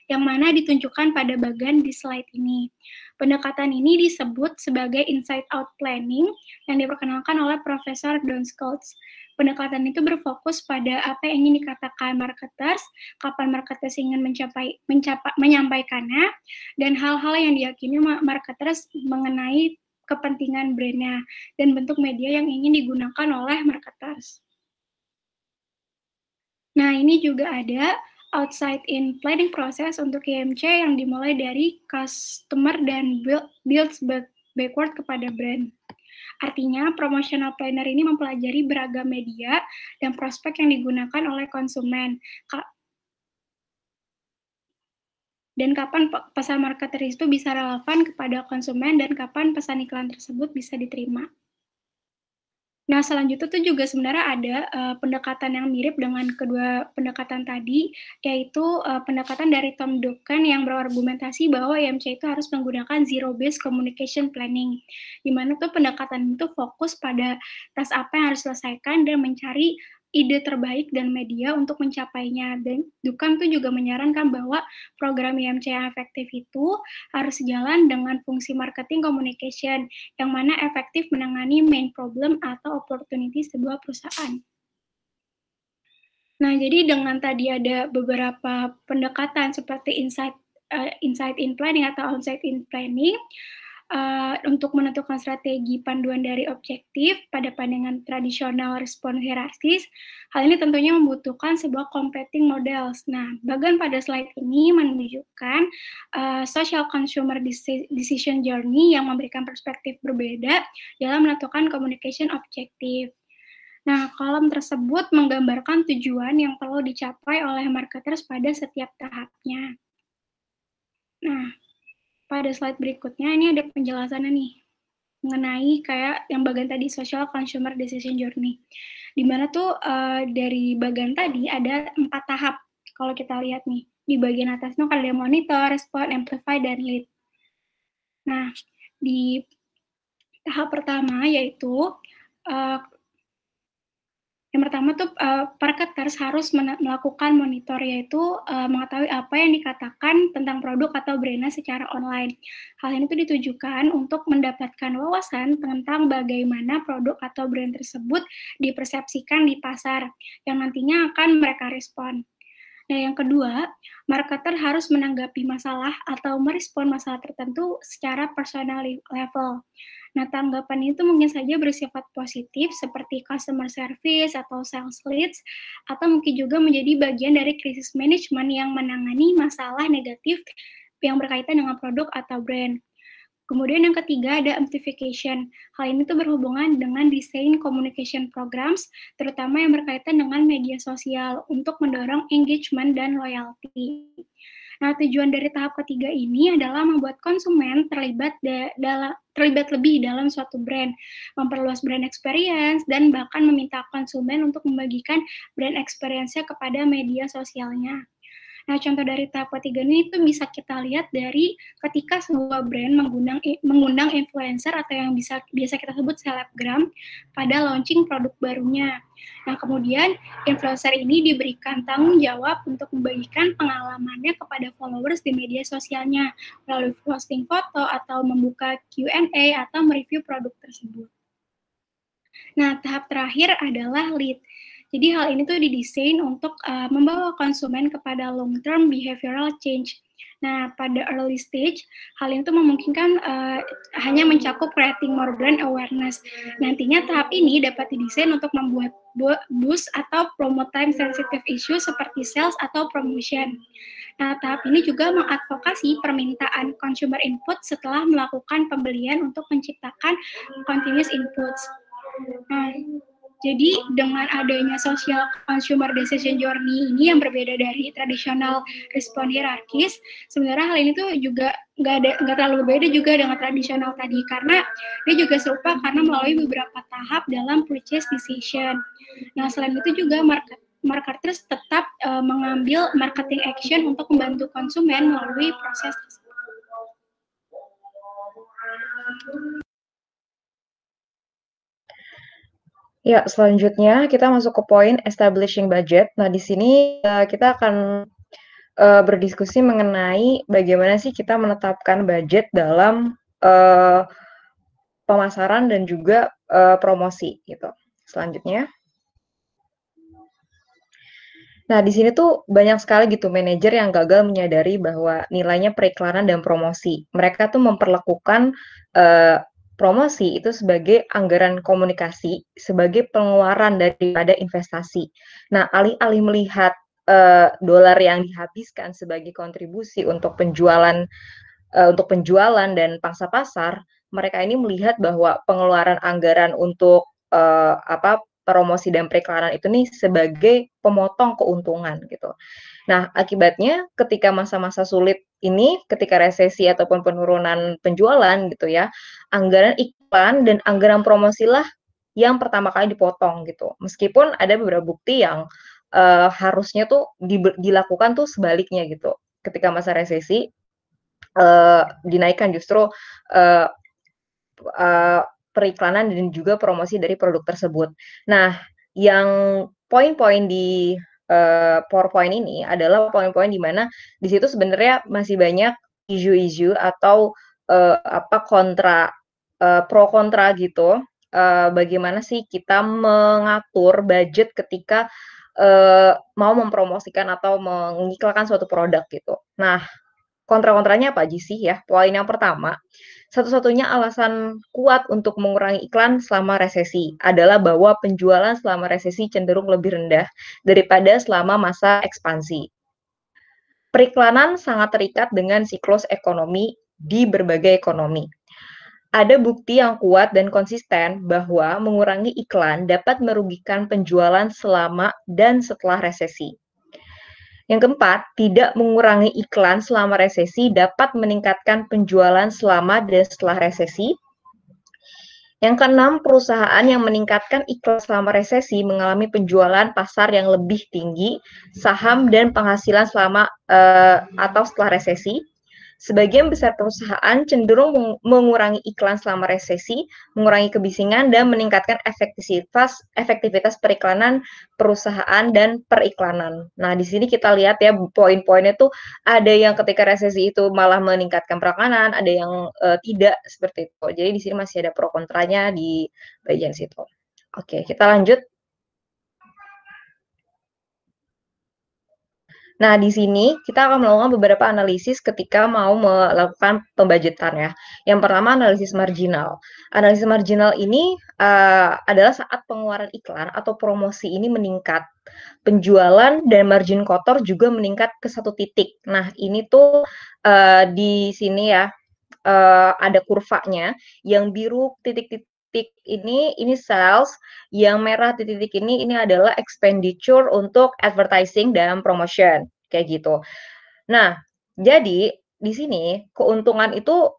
yang mana ditunjukkan pada bagian di slide ini. Pendekatan ini disebut sebagai inside-out planning yang diperkenalkan oleh Profesor Don Scholz. Pendekatan itu berfokus pada apa yang ingin dikatakan marketers, kapan marketers ingin menyampaikannya, dan hal-hal yang diyakini marketers mengenai kepentingan brandnya, dan bentuk media yang ingin digunakan oleh marketers. Nah, ini juga ada outside-in planning process untuk IMC yang dimulai dari customer dan builds backward kepada brand. Artinya, promotional planner ini mempelajari beragam media dan prospek yang digunakan oleh konsumen, dan kapan pesan marketer itu bisa relevan kepada konsumen dan kapan pesan iklan tersebut bisa diterima. Nah, selanjutnya tuh juga sebenarnya ada pendekatan yang mirip dengan kedua pendekatan tadi, yaitu pendekatan dari Tom Duncan yang berargumentasi bahwa IMC itu harus menggunakan zero-based communication planning, di mana tuh pendekatan itu fokus pada task apa yang harus diselesaikan dan mencari ide terbaik dan media untuk mencapainya. Dan Duncan tuh juga menyarankan bahwa program IMC yang efektif itu harus sejalan dengan fungsi marketing communication, yang mana efektif menangani main problem atau opportunity sebuah perusahaan. Nah, jadi dengan tadi ada beberapa pendekatan seperti inside-in planning atau outside-in planning, untuk menentukan strategi panduan dari objektif pada pandangan tradisional respon hierarkis, hal ini tentunya membutuhkan sebuah competing models. Nah, bagian pada slide ini menunjukkan social consumer decision journey yang memberikan perspektif berbeda dalam menentukan communication objektif. Nah, kolom tersebut menggambarkan tujuan yang perlu dicapai oleh marketers pada setiap tahapnya. Nah, pada slide berikutnya ini ada penjelasannya nih mengenai kayak yang bagian tadi social consumer decision journey, di mana tuh dari bagian tadi ada 4 tahap. Kalau kita lihat nih di bagian atas tuh ada monitor, respond, amplify, dan lead. Nah, di tahap pertama yaitu yang pertama tuh marketers harus melakukan monitor, yaitu mengetahui apa yang dikatakan tentang produk atau brandnya secara online. Hal ini tuh ditujukan untuk mendapatkan wawasan tentang bagaimana produk atau brand tersebut dipersepsikan di pasar, yang nantinya akan mereka respon. Nah, yang kedua, marketer harus menanggapi masalah atau merespon masalah tertentu secara personal level. Nah, tanggapan itu mungkin saja bersifat positif seperti customer service atau sales leads, atau mungkin juga menjadi bagian dari krisis manajemen yang menangani masalah negatif yang berkaitan dengan produk atau brand. Kemudian yang ketiga ada amplification. Hal ini tuh berhubungan dengan desain communication programs, terutama yang berkaitan dengan media sosial untuk mendorong engagement dan loyalty. Nah, tujuan dari tahap ketiga ini adalah membuat konsumen terlibat lebih dalam suatu brand, memperluas brand experience, dan bahkan meminta konsumen untuk membagikan brand experience-nya kepada media sosialnya. Nah, contoh dari tahap ketiga ini itu bisa kita lihat dari ketika sebuah brand mengundang influencer atau yang biasa kita sebut selebgram pada launching produk barunya. Nah, kemudian influencer ini diberikan tanggung jawab untuk membagikan pengalamannya kepada followers di media sosialnya melalui posting foto atau membuka Q&A atau mereview produk tersebut. Nah, tahap terakhir adalah lead. Jadi hal ini tuh didesain untuk membawa konsumen kepada long-term behavioral change, Nah, pada early stage, hal itu memungkinkan hanya mencakup creating more brand awareness. Nantinya tahap ini dapat didesain untuk membuat boost atau promote time sensitive issue seperti sales atau promotion. Nah, tahap ini juga mengadvokasi permintaan consumer input setelah melakukan pembelian untuk menciptakan continuous inputs. Nah, jadi dengan adanya social consumer decision journey ini yang berbeda dari tradisional respon hierarkis, sebenarnya hal ini tuh juga nggak terlalu berbeda juga dengan tradisional tadi, karena dia juga serupa karena melalui beberapa tahap dalam purchase decision. Nah, selain itu juga marketers tetap mengambil marketing action untuk membantu konsumen melalui proses tersebut. Ya, selanjutnya kita masuk ke poin establishing budget. Nah, di sini kita akan berdiskusi mengenai bagaimana sih kita menetapkan budget dalam pemasaran dan juga promosi gitu. Selanjutnya. Nah, di sini tuh banyak sekali gitu manajer yang gagal menyadari bahwa nilainya periklanan dan promosi. Mereka tuh memperlakukan promosi itu sebagai anggaran komunikasi, sebagai pengeluaran daripada investasi. Nah, alih-alih melihat dolar yang dihabiskan sebagai kontribusi untuk penjualan dan pangsa pasar, mereka ini melihat bahwa pengeluaran anggaran untuk promosi dan periklanan itu nih sebagai pemotong keuntungan gitu. Nah, akibatnya ketika masa-masa sulit ini, ketika resesi ataupun penurunan penjualan gitu ya, anggaran iklan dan anggaran promosilah yang pertama kali dipotong gitu. Meskipun ada beberapa bukti yang harusnya tuh dilakukan tuh sebaliknya gitu. Ketika masa resesi dinaikkan justru periklanan dan juga promosi dari produk tersebut. Nah, yang poin-poin di PowerPoint ini adalah poin-poin di mana di situ sebenarnya masih banyak isu-isu atau kontra pro kontra gitu. Bagaimana sih kita mengatur budget ketika mau mempromosikan atau mengiklankan suatu produk gitu. Nah, kontra-kontranya apa aja sih ya? Poin yang pertama, satu-satunya alasan kuat untuk mengurangi iklan selama resesi adalah bahwa penjualan selama resesi cenderung lebih rendah daripada selama masa ekspansi. Periklanan sangat terikat dengan siklus ekonomi di berbagai ekonomi. Ada bukti yang kuat dan konsisten bahwa mengurangi iklan dapat merugikan penjualan selama dan setelah resesi. Yang keempat, tidak mengurangi iklan selama resesi dapat meningkatkan penjualan selama dan setelah resesi. Yang keenam, perusahaan yang meningkatkan iklan selama resesi mengalami penjualan pasar yang lebih tinggi, saham dan penghasilan selama atau setelah resesi. Sebagian besar perusahaan cenderung mengurangi iklan selama resesi, mengurangi kebisingan, dan meningkatkan efektivitas periklanan perusahaan dan periklanan. Nah, di sini kita lihat ya poin-poinnya tuh ada yang ketika resesi itu malah meningkatkan periklanan, ada yang tidak seperti itu. Jadi di sini masih ada pro kontranya di bagian situ. Oke, kita lanjut. Nah, di sini kita akan melakukan beberapa analisis ketika mau melakukan pembajetan ya. Yang pertama analisis marginal. Analisis marginal ini adalah saat pengeluaran iklan atau promosi ini meningkat. Penjualan dan margin kotor juga meningkat ke satu titik. Nah, ini tuh di sini ya ada kurvanya. Yang biru titik-titik ini sales, yang merah titik-titik ini adalah expenditure untuk advertising dan promotion kayak gitu. Nah, jadi di sini keuntungan itu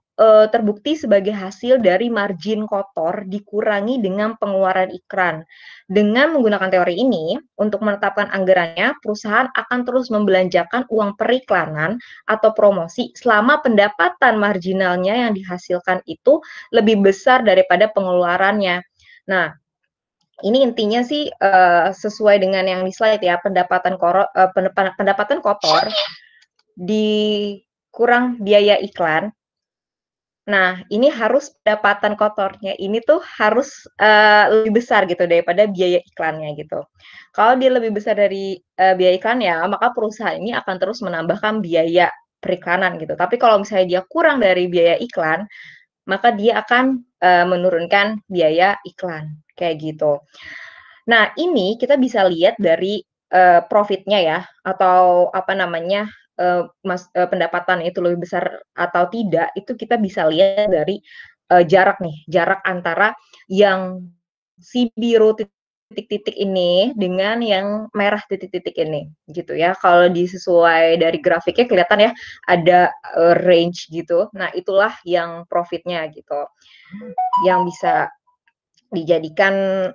terbukti sebagai hasil dari margin kotor dikurangi dengan pengeluaran iklan. Dengan menggunakan teori ini, untuk menetapkan anggarannya, perusahaan akan terus membelanjakan uang periklanan atau promosi selama pendapatan marginalnya yang dihasilkan itu lebih besar daripada pengeluarannya. Nah, ini intinya sih sesuai dengan yang di slide ya, pendapatan kotor dikurang biaya iklan. Nah, ini harus pendapatan kotornya ini tuh harus lebih besar gitu daripada biaya iklannya gitu. Kalau dia lebih besar dari biaya iklannya, maka perusahaan ini akan terus menambahkan biaya periklanan gitu. Tapi kalau misalnya dia kurang dari biaya iklan, maka dia akan menurunkan biaya iklan kayak gitu. Nah, ini kita bisa lihat dari profitnya ya, atau apa namanya, pendapatan itu lebih besar atau tidak, itu kita bisa lihat dari jarak nih, jarak antara yang si biru titik-titik ini dengan yang merah titik-titik ini, gitu ya. Kalau disesuai dari grafiknya kelihatan ya, ada range gitu. Nah, itulah yang profitnya gitu, yang bisa dijadikan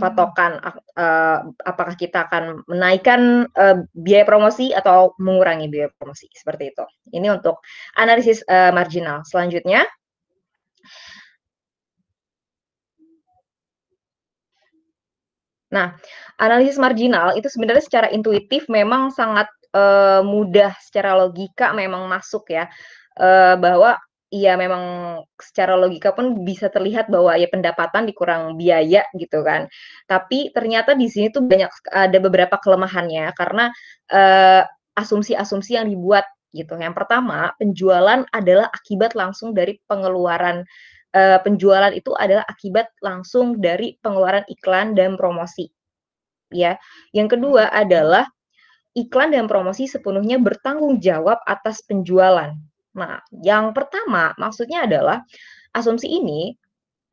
patokan apakah kita akan menaikkan biaya promosi atau mengurangi biaya promosi, seperti itu. Ini untuk analisis marginal. Selanjutnya, nah, analisis marginal itu sebenarnya secara intuitif memang sangat mudah, secara logika memang masuk ya, bahwa iya memang secara logika pun bisa terlihat bahwa ya pendapatan dikurang biaya gitu kan. Tapi ternyata di sini tuh ada beberapa kelemahannya karena asumsi-asumsi yang dibuat gitu. Yang pertama, penjualan adalah akibat langsung dari pengeluaran penjualan itu adalah akibat langsung dari pengeluaran iklan dan promosi, ya. Yang kedua adalah iklan dan promosi sepenuhnya bertanggung jawab atas penjualan. Nah, yang pertama maksudnya adalah asumsi ini,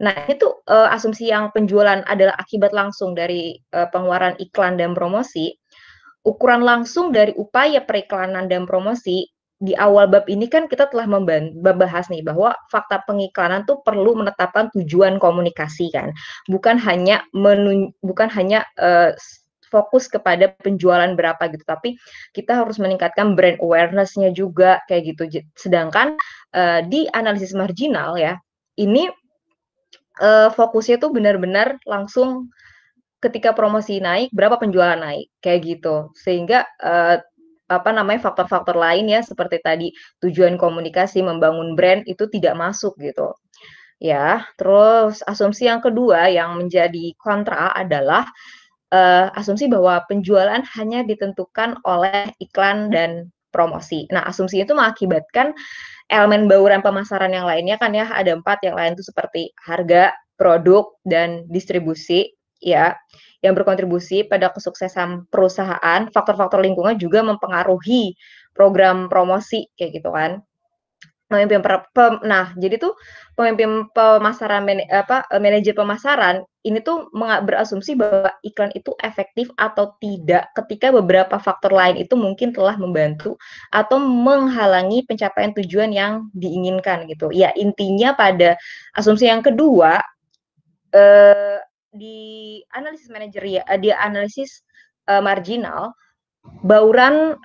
nah itu asumsi yang penjualan adalah akibat langsung dari pengeluaran iklan dan promosi. Ukuran langsung dari upaya periklanan dan promosi, di awal bab ini kan kita telah membahas nih bahwa fakta pengiklanan tuh perlu menetapkan tujuan komunikasi kan, bukan hanya fokus kepada penjualan berapa gitu, tapi kita harus meningkatkan brand awareness-nya juga kayak gitu. Sedangkan di analisis marginal ya, ini fokusnya tuh benar-benar langsung ketika promosi naik, berapa penjualan naik, kayak gitu. Sehingga, apa namanya, faktor-faktor lain ya, seperti tadi tujuan komunikasi, membangun brand, itu tidak masuk gitu. Ya, terus asumsi yang kedua yang menjadi kontra adalah, asumsi bahwa penjualan hanya ditentukan oleh iklan dan promosi. Nah, asumsi itu mengakibatkan elemen bauran pemasaran yang lainnya kan ya, ada 4 yang lain itu seperti harga, produk, dan distribusi, ya, yang berkontribusi pada kesuksesan perusahaan. Faktor-faktor lingkungan juga mempengaruhi program promosi, kayak gitu kan. Nah, jadi tuh pemimpin pemasaran manajer pemasaran ini tuh berasumsi bahwa iklan itu efektif atau tidak ketika beberapa faktor lain itu mungkin telah membantu atau menghalangi pencapaian tujuan yang diinginkan gitu. Ya, intinya pada asumsi yang kedua, di analisis marginal, bauran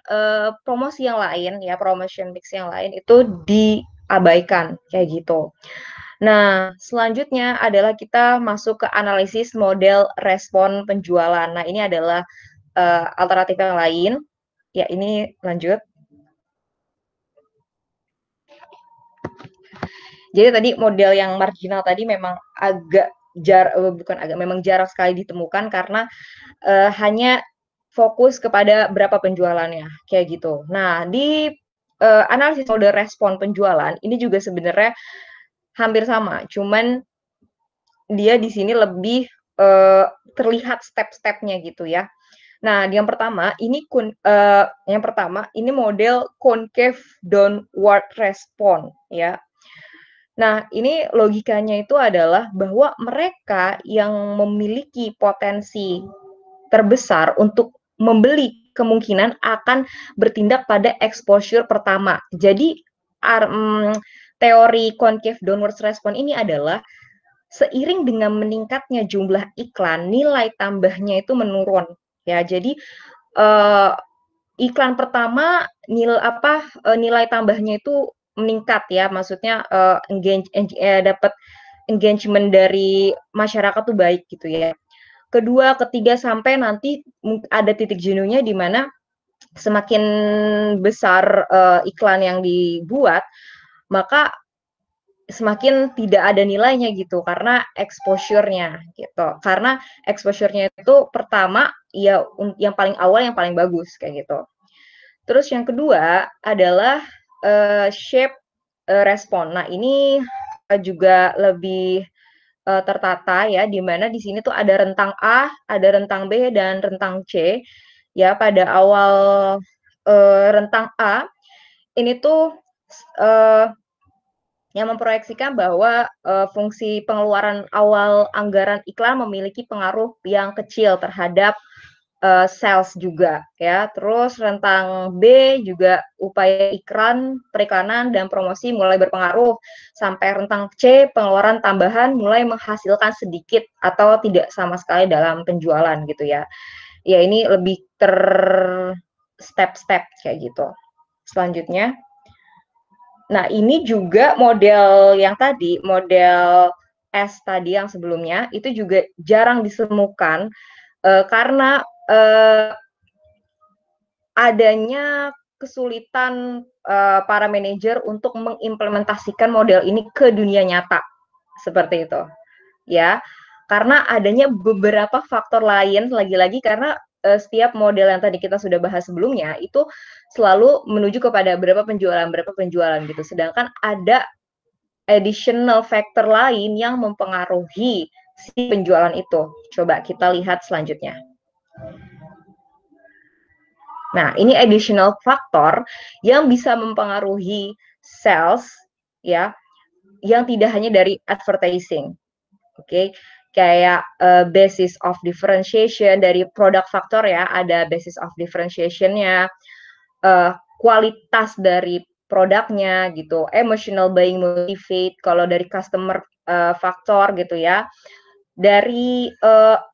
promosi yang lain ya, promotion mix yang lain itu diabaikan kayak gitu. Nah, selanjutnya adalah kita masuk ke analisis model respon penjualan. Nah, ini adalah alternatif yang lain. Ya, ini lanjut. Jadi tadi model yang marginal tadi memang memang jarang sekali ditemukan karena hanya fokus kepada berapa penjualannya, kayak gitu. Nah, di analisis model respon penjualan ini juga sebenarnya hampir sama, cuman dia di sini lebih terlihat step-stepnya gitu ya. Nah, yang pertama ini model concave downward response ya. Nah, ini logikanya itu adalah bahwa mereka yang memiliki potensi terbesar untuk membeli kemungkinan akan bertindak pada exposure pertama. Jadi teori concave downward response ini adalah seiring dengan meningkatnya jumlah iklan, nilai tambahnya itu menurun. Ya, jadi iklan pertama nilai tambahnya itu meningkat ya, maksudnya dapat engagement dari masyarakat tuh baik gitu ya. Kedua, ketiga, sampai nanti ada titik jenuhnya di mana semakin besar iklan yang dibuat, maka semakin tidak ada nilainya gitu karena exposure-nya gitu. Karena exposure-nya itu pertama ya yang paling awal yang paling bagus kayak gitu. Terus yang kedua adalah shape respon. Nah, ini juga lebih tertata ya, di mana di sini tuh ada rentang A, ada rentang B, dan rentang C. Ya, pada awal rentang A, ini tuh yang memproyeksikan bahwa fungsi pengeluaran awal anggaran iklan memiliki pengaruh yang kecil terhadap sales juga ya. Terus rentang B juga upaya periklanan dan promosi mulai berpengaruh, sampai rentang C pengeluaran tambahan mulai menghasilkan sedikit atau tidak sama sekali dalam penjualan gitu ya. Ya, ini lebih step-step kayak gitu. Selanjutnya, nah ini juga model yang tadi, model S tadi yang sebelumnya itu juga jarang ditemukan karena adanya kesulitan para manajer untuk mengimplementasikan model ini ke dunia nyata, seperti itu, ya. Karena adanya beberapa faktor lain, lagi-lagi karena setiap model yang tadi kita sudah bahas sebelumnya, itu selalu menuju kepada berapa penjualan gitu. Sedangkan ada additional factor lain yang mempengaruhi si penjualan itu. Coba kita lihat selanjutnya. Nah, ini additional factor yang bisa mempengaruhi sales ya, yang tidak hanya dari advertising. Oke, kayak basis of differentiation dari product factor ya, ada basis of differentiation-nya, kualitas dari produknya gitu, emotional buying motivate kalau dari customer faktor gitu ya. Dari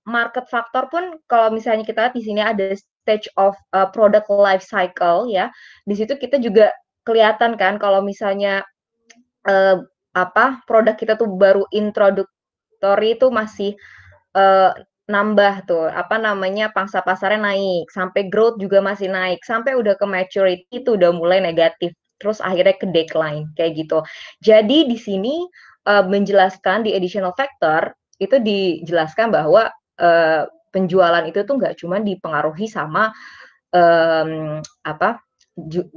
market factor pun kalau misalnya kita lihat di sini ada stage of product life cycle ya. Di situ kita juga kelihatan kan kalau misalnya produk kita tuh baru introductory itu masih nambah tuh pangsa pasarnya naik, sampai growth juga masih naik, sampai udah ke maturity itu udah mulai negatif, terus akhirnya ke decline kayak gitu. Jadi di sini menjelaskan di additional factor itu dijelaskan bahwa penjualan itu tuh nggak cuma dipengaruhi sama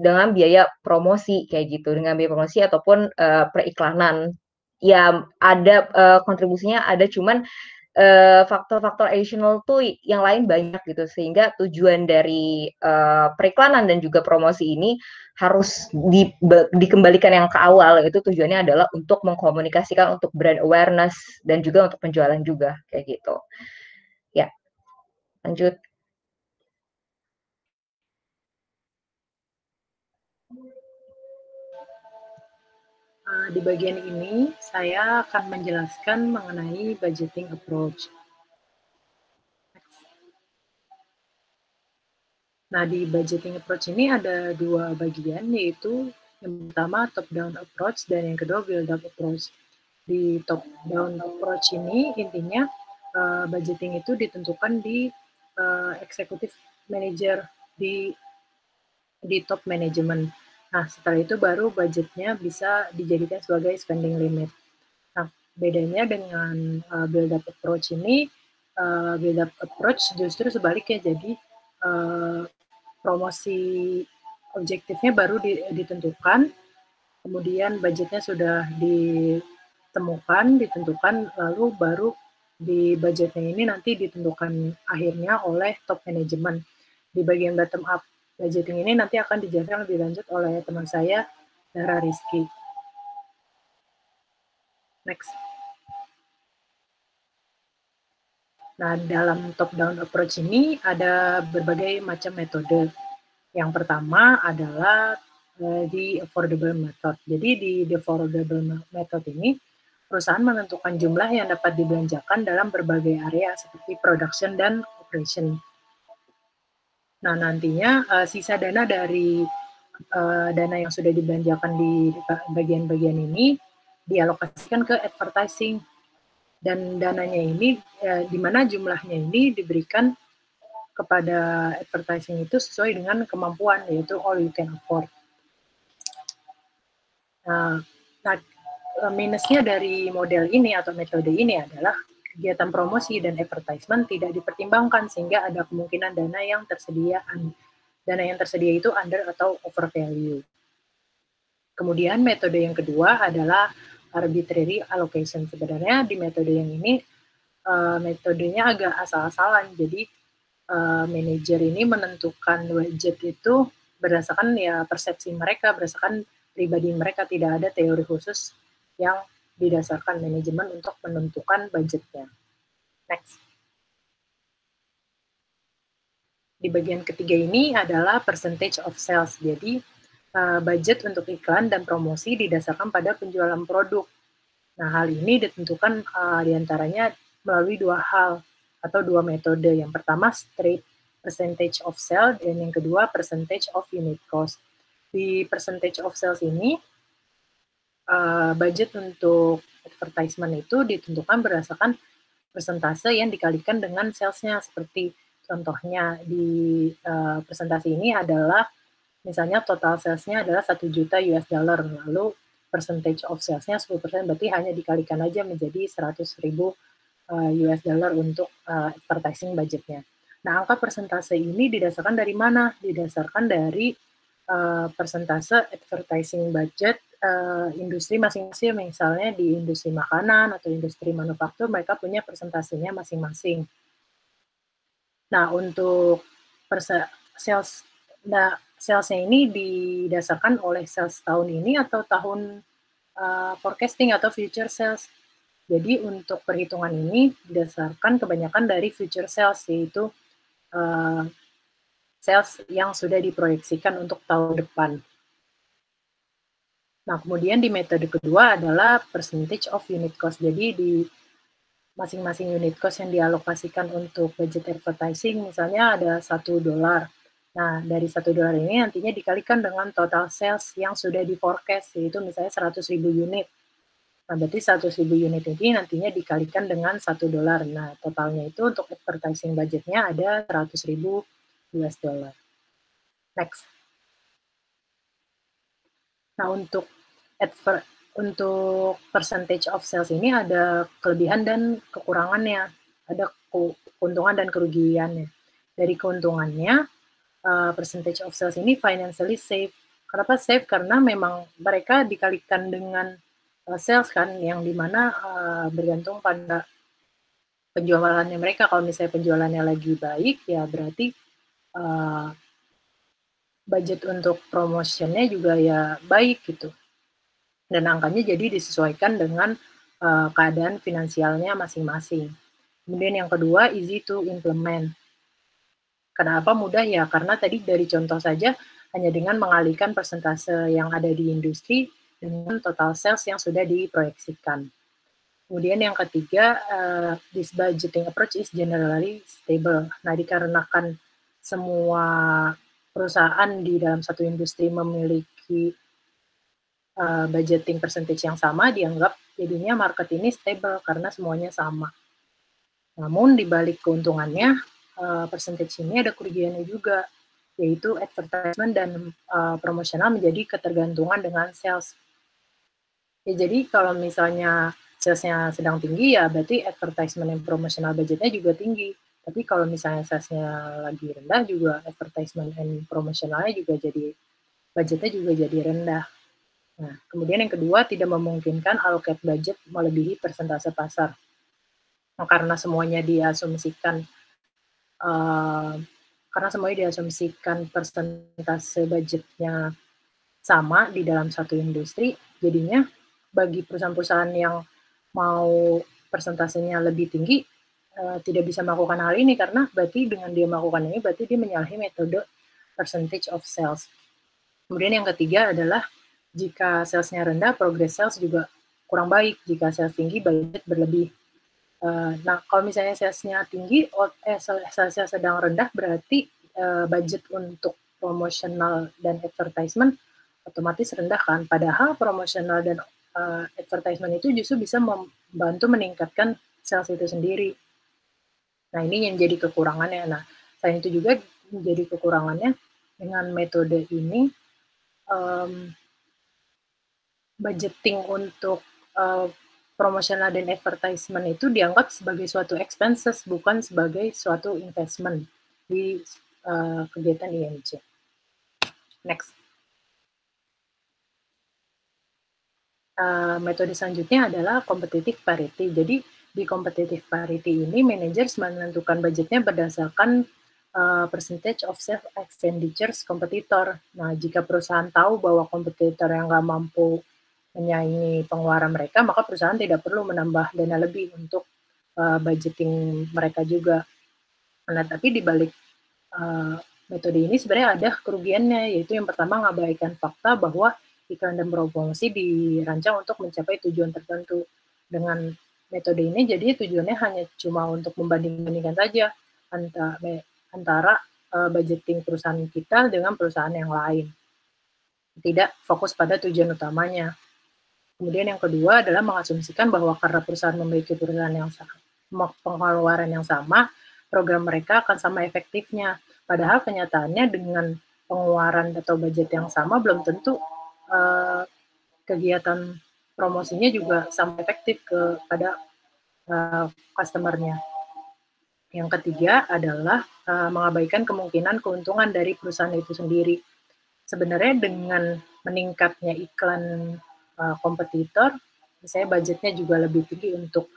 dengan biaya promosi kayak gitu, dengan biaya promosi ataupun periklanan. Ya ada kontribusinya, ada cuman faktor-faktor additional tuh yang lain banyak gitu, sehingga tujuan dari periklanan dan juga promosi ini harus dikembalikan yang ke awal, itu tujuannya adalah untuk mengkomunikasikan untuk brand awareness dan juga untuk penjualan juga kayak gitu. Ya, lanjut. Di bagian ini saya akan menjelaskan mengenai budgeting approach. Nah, di budgeting approach ini ada dua bagian, yaitu yang pertama top-down approach dan yang kedua build-up approach. Di top-down approach ini intinya budgeting itu ditentukan di executive manager, di top manajemen. Nah, setelah itu baru budgetnya bisa dijadikan sebagai spending limit. Nah, bedanya dengan build-up approach ini, build-up approach justru sebaliknya, jadi promosi objektifnya baru ditentukan, kemudian budgetnya sudah ditentukan, lalu baru di budgetnya ini nanti ditentukan akhirnya oleh top manajemen. Di bagian bottom up budgeting ini nanti akan dijelaskan lebih lanjut oleh teman saya, Dara Rizky. Next. Nah, dalam top-down approach ini ada berbagai macam metode. Yang pertama adalah di affordable method. Jadi di affordable method ini, perusahaan menentukan jumlah yang dapat dibelanjakan dalam berbagai area seperti production dan operation. Nah, nantinya sisa dana dari dana yang sudah dibelanjakan di bagian-bagian ini dialokasikan ke advertising. Dan dananya ini, di mana jumlahnya ini diberikan kepada advertising itu sesuai dengan kemampuan, yaitu all you can afford. Nah, minusnya dari model ini atau metode ini adalah kegiatan promosi dan advertisement tidak dipertimbangkan, sehingga ada kemungkinan dana yang dana yang tersedia itu under atau over value. Kemudian metode yang kedua adalah arbitrary allocation. Sebenarnya di metode yang ini metodenya agak asal-asalan. Jadi manajer ini menentukan budget itu berdasarkan ya persepsi mereka, berdasarkan pribadi mereka. Tidak ada teori khusus yang didasarkan manajemen untuk menentukan budgetnya. Next. Di bagian ketiga ini adalah percentage of sales. Jadi budget untuk iklan dan promosi didasarkan pada penjualan produk. Nah, hal ini ditentukan diantaranya melalui dua hal atau dua metode. Yang pertama straight percentage of sales dan yang kedua percentage of unit cost. Di percentage of sales ini budget untuk advertisement itu ditentukan berdasarkan persentase yang dikalikan dengan sales-nya. Seperti contohnya di presentasi ini adalah misalnya total sales-nya adalah 1 juta US dollar, lalu percentage of sales-nya 10%, berarti hanya dikalikan aja menjadi 100.000 US dollar untuk advertising budgetnya. Nah, angka persentase ini didasarkan dari mana? Didasarkan dari persentase advertising budget industri masing-masing. Misalnya di industri makanan atau industri manufaktur, mereka punya persentasenya masing-masing. Nah, untuk salesnya ini didasarkan oleh sales tahun ini atau tahun forecasting atau future sales. Jadi untuk perhitungan ini didasarkan kebanyakan dari future sales, yaitu sales yang sudah diproyeksikan untuk tahun depan. Nah, kemudian di metode kedua adalah percentage of unit cost. Jadi di masing-masing unit cost yang dialokasikan untuk budget advertising, misalnya ada $1. Nah, dari $1 ini nantinya dikalikan dengan total sales yang sudah di forecast, yaitu misalnya 100.000 unit. Nah, berarti 100.000 unit ini nantinya dikalikan dengan $1. Nah, totalnya itu untuk advertising budgetnya ada 100.000 US dollar. Next. Nah, untuk percentage of sales ini ada kelebihan dan kekurangannya, ada keuntungan dan kerugiannya. Dari keuntungannya, percentage of sales ini financially safe. Kenapa safe? Karena memang mereka dikalikan dengan sales kan, yang dimana bergantung pada penjualannya mereka. Kalau misalnya penjualannya lagi baik, ya berarti budget untuk promotionnya juga ya baik gitu. Dan angkanya jadi disesuaikan dengan keadaan finansialnya masing-masing. Kemudian yang kedua, easy to implement. Kenapa mudah ya? Karena tadi dari contoh saja, hanya dengan mengalihkan persentase yang ada di industri dengan total sales yang sudah diproyeksikan. Kemudian yang ketiga, this budgeting approach is generally stable. Nah, dikarenakan semua perusahaan di dalam satu industri memiliki budgeting percentage yang sama, dianggap jadinya market ini stable karena semuanya sama. Namun di balik keuntungannya, percentage ini ada kerugiannya juga, yaitu advertisement dan promosional menjadi ketergantungan dengan sales. Ya, jadi kalau misalnya salesnya sedang tinggi, ya berarti advertisement dan promosional budgetnya juga tinggi. Tapi kalau misalnya salesnya lagi rendah, juga advertisement dan promosionalnya juga jadi, budgetnya juga jadi rendah. Nah, kemudian yang kedua, tidak memungkinkan allocate budget melebihi persentase pasar. Nah, karena semuanya diasumsikan persentase budgetnya sama di dalam satu industri, jadinya bagi perusahaan-perusahaan yang mau persentasenya lebih tinggi, tidak bisa melakukan hal ini, karena berarti dengan dia melakukan ini, berarti dia menyalahi metode percentage of sales. Kemudian yang ketiga adalah jika salesnya rendah, progress sales juga kurang baik. Jika sales tinggi, budget berlebih. Nah, kalau misalnya salesnya tinggi, salesnya sedang rendah, berarti budget untuk promotional dan advertisement otomatis rendah kan. Padahal promotional dan advertisement itu justru bisa membantu meningkatkan sales itu sendiri. Nah, ini yang jadi kekurangannya. Nah, selain itu juga menjadi kekurangannya dengan metode ini, budgeting untuk promosional dan advertisement itu dianggap sebagai suatu expenses, bukan sebagai suatu investment di kegiatan IMC. Next. Metode selanjutnya adalah competitive parity. Jadi di competitive parity ini managers menentukan budgetnya berdasarkan percentage of self expenditures kompetitor. Nah, jika perusahaan tahu bahwa kompetitor yang nggak mampu menyaingi pengeluaran mereka, maka perusahaan tidak perlu menambah dana lebih untuk budgeting mereka juga. Nah, tapi di balik metode ini sebenarnya ada kerugiannya, yaitu yang pertama mengabaikan fakta bahwa iklan dan promosi dirancang untuk mencapai tujuan tertentu. Dengan metode ini jadi tujuannya hanya cuma untuk membanding-bandingkan saja antara budgeting perusahaan kita dengan perusahaan yang lain. Tidak fokus pada tujuan utamanya. Kemudian yang kedua adalah mengasumsikan bahwa karena perusahaan memiliki pengeluaran yang sama, program mereka akan sama efektifnya. Padahal kenyataannya dengan pengeluaran atau budget yang sama belum tentu kegiatan promosinya juga sama efektif kepada customer-nya. Yang ketiga adalah mengabaikan kemungkinan keuntungan dari perusahaan itu sendiri. Sebenarnya dengan meningkatnya iklan kompetitor, misalnya budgetnya juga lebih tinggi untuk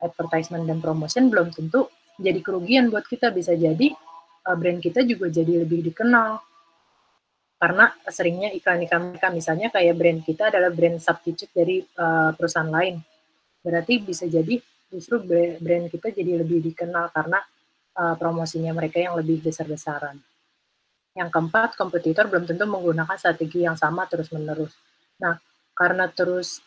advertisement dan promotion, belum tentu jadi kerugian buat kita. Bisa jadi brand kita juga jadi lebih dikenal karena seringnya iklan-iklan mereka, misalnya kayak brand kita adalah brand substitute dari perusahaan lain. Berarti bisa jadi justru brand kita jadi lebih dikenal karena promosinya mereka yang lebih besar-besaran. Yang keempat, kompetitor belum tentu menggunakan strategi yang sama terus-menerus. Nah, karena terus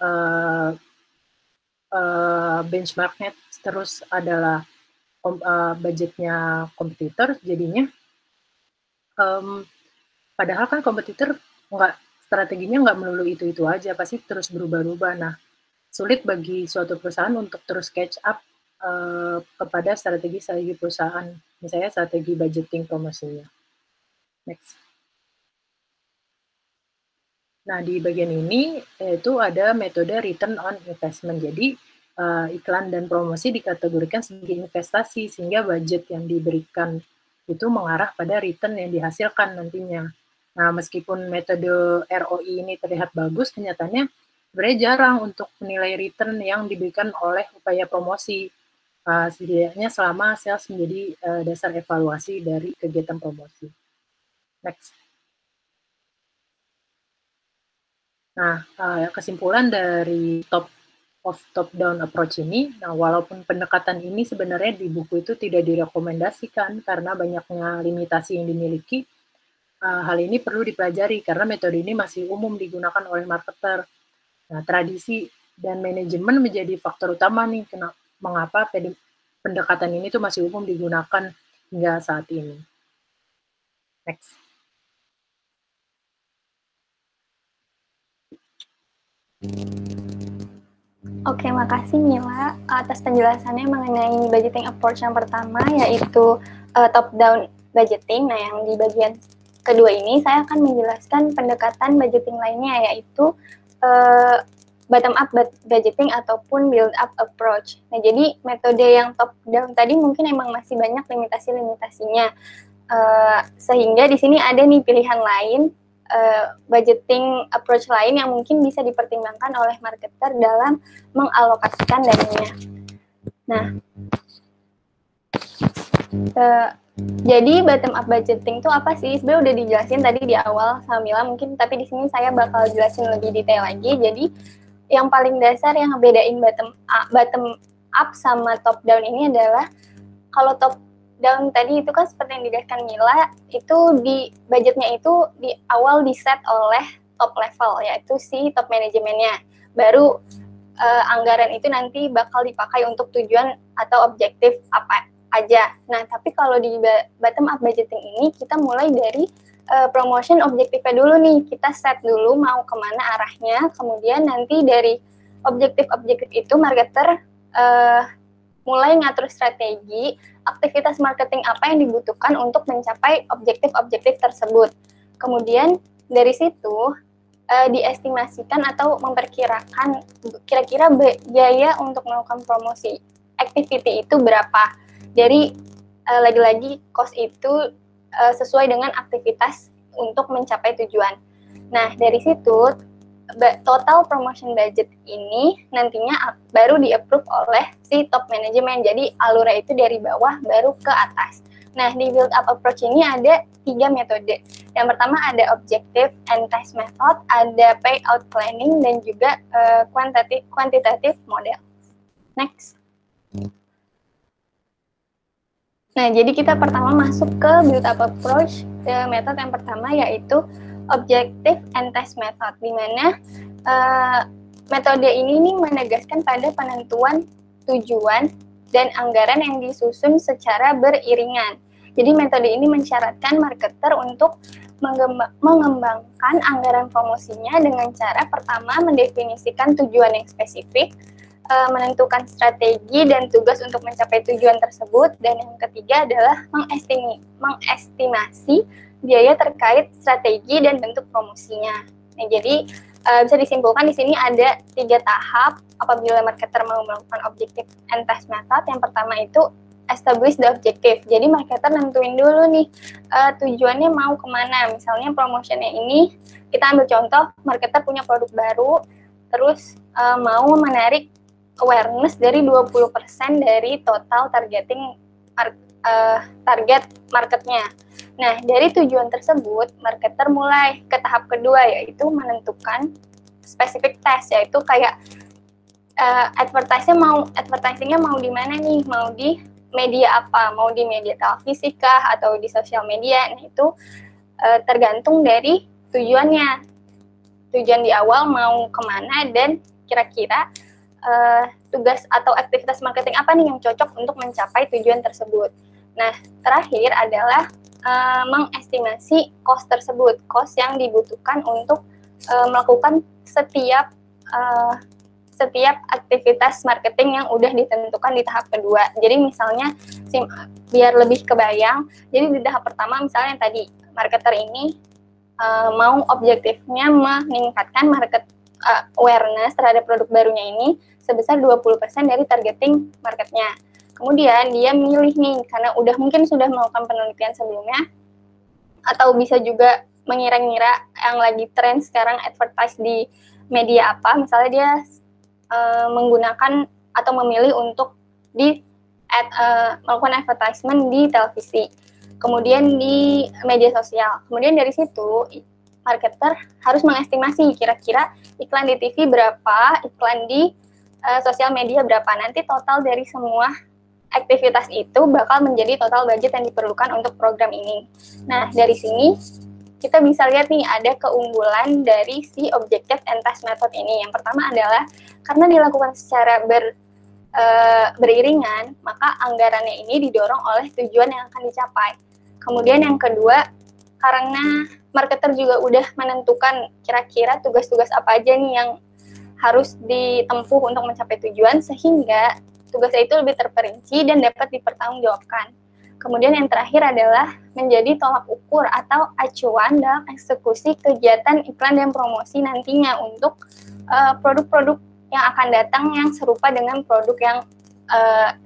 benchmarknya terus adalah budgetnya kompetitor, jadinya padahal kan kompetitor strateginya nggak melulu itu-itu aja, pasti terus berubah-ubah. Nah, sulit bagi suatu perusahaan untuk terus catch up kepada strategi perusahaan, misalnya strategi budgeting promosinya. Next. Nah, di bagian ini itu ada metode return on investment. Jadi, iklan dan promosi dikategorikan sebagai investasi, sehingga budget yang diberikan itu mengarah pada return yang dihasilkan nantinya. Nah, meskipun metode ROI ini terlihat bagus, kenyataannya sebenarnya jarang untuk menilai return yang diberikan oleh upaya promosi. Setidaknya selama sales menjadi dasar evaluasi dari kegiatan promosi. Next. Nah, kesimpulan dari top-down approach ini, nah walaupun pendekatan ini sebenarnya di buku itu tidak direkomendasikan karena banyaknya limitasi yang dimiliki, hal ini perlu dipelajari karena metode ini masih umum digunakan oleh marketer. Nah, tradisi dan manajemen menjadi faktor utama nih mengapa pendekatan ini tuh masih umum digunakan hingga saat ini. Next. Oke, makasih Mila atas penjelasannya mengenai budgeting approach yang pertama, yaitu top-down budgeting. Nah, yang di bagian kedua ini saya akan menjelaskan pendekatan budgeting lainnya, yaitu bottom-up budgeting ataupun build-up approach. Nah, jadi metode yang top-down tadi mungkin emang masih banyak limitasi-limitasinya, sehingga di sini ada nih pilihan lain, budgeting approach lain yang mungkin bisa dipertimbangkan oleh marketer dalam mengalokasikan dananya. Nah, jadi bottom up budgeting itu apa sih? Sebenarnya udah dijelasin tadi di awal sama Mila mungkin, tapi di sini saya bakal jelasin lebih detail lagi. Jadi yang paling dasar yang ngebedain bottom up sama top down ini adalah kalau top down tadi itu kan seperti yang dijelaskan Mila, itu di budgetnya itu di awal di-set oleh top level, yaitu si top manajemennya. Baru anggaran itu nanti bakal dipakai untuk tujuan atau objektif apa aja. Nah, tapi kalau di bottom up budgeting ini kita mulai dari promotion objektifnya dulu nih. Kita set dulu mau kemana arahnya, kemudian nanti dari objektif-objektif itu marketer mulai ngatur strategi, aktivitas marketing apa yang dibutuhkan untuk mencapai objektif-objektif tersebut. Kemudian dari situ diestimasikan atau memperkirakan kira-kira biaya untuk melakukan promosi activity itu berapa. Jadi lagi-lagi cost itu sesuai dengan aktivitas untuk mencapai tujuan. Nah, dari situ total promotion budget ini nantinya baru di-approve oleh si top management. Jadi alurnya itu dari bawah baru ke atas. Nah, di build up approach ini ada 3 metode. Yang pertama ada objective and test method, ada payout planning, dan juga quantitative model. Next. Nah, jadi kita pertama masuk ke build up approach. Metode yang pertama yaitu objective and test method, di mana metode ini menegaskan pada penentuan tujuan dan anggaran yang disusun secara beriringan. Jadi metode ini mensyaratkan marketer untuk mengembangkan anggaran promosinya dengan cara pertama mendefinisikan tujuan yang spesifik, menentukan strategi dan tugas untuk mencapai tujuan tersebut, dan yang ketiga adalah mengestimasi biaya terkait strategi dan bentuk promosinya. Nah, jadi bisa disimpulkan di sini ada 3 tahap apabila marketer mau melakukan objective and test method. Yang pertama itu establish the objective. Jadi marketer nentuin dulu nih tujuannya mau kemana. Misalnya promotionnya ini, kita ambil contoh marketer punya produk baru, terus mau menarik awareness dari 20% dari total targeting target marketnya. Nah, dari tujuan tersebut, marketer mulai ke tahap kedua, yaitu menentukan specific task, yaitu kayak advertisingnya mau di mana nih, mau di media apa, mau di media televisi kah, atau di sosial media. Nah, itu tergantung dari tujuannya. Tujuan di awal mau kemana, dan kira-kira tugas atau aktivitas marketing apa nih yang cocok untuk mencapai tujuan tersebut. Nah, terakhir adalah mengestimasi cost tersebut, cost yang dibutuhkan untuk melakukan setiap aktivitas marketing yang udah ditentukan di tahap kedua. Jadi misalnya, biar lebih kebayang, jadi di tahap pertama misalnya tadi, marketer ini mau objektifnya meningkatkan market awareness terhadap produk barunya ini sebesar 20% dari targeting marketnya. Kemudian dia milih nih, karena mungkin sudah melakukan penelitian sebelumnya, atau bisa juga mengira-ngira yang lagi tren sekarang advertise di media apa. Misalnya dia menggunakan atau memilih untuk melakukan advertisement di televisi, kemudian di media sosial. Kemudian dari situ marketer harus mengestimasi kira-kira iklan di TV berapa, iklan di sosial media berapa. Nanti total dari semua aktivitas itu bakal menjadi total budget yang diperlukan untuk program ini. Nah, dari sini kita bisa lihat nih ada keunggulan dari si objective and test method ini. Yang pertama adalah karena dilakukan secara beriringan, maka anggarannya ini didorong oleh tujuan yang akan dicapai. Kemudian yang kedua, karena marketer juga udah menentukan kira-kira tugas-tugas apa aja nih yang harus ditempuh untuk mencapai tujuan, sehingga tugasnya itu lebih terperinci dan dapat dipertanggungjawabkan. Kemudian yang terakhir adalah menjadi tolak ukur atau acuan dalam eksekusi kegiatan iklan dan promosi nantinya untuk produk-produk yang akan datang yang serupa dengan produk yang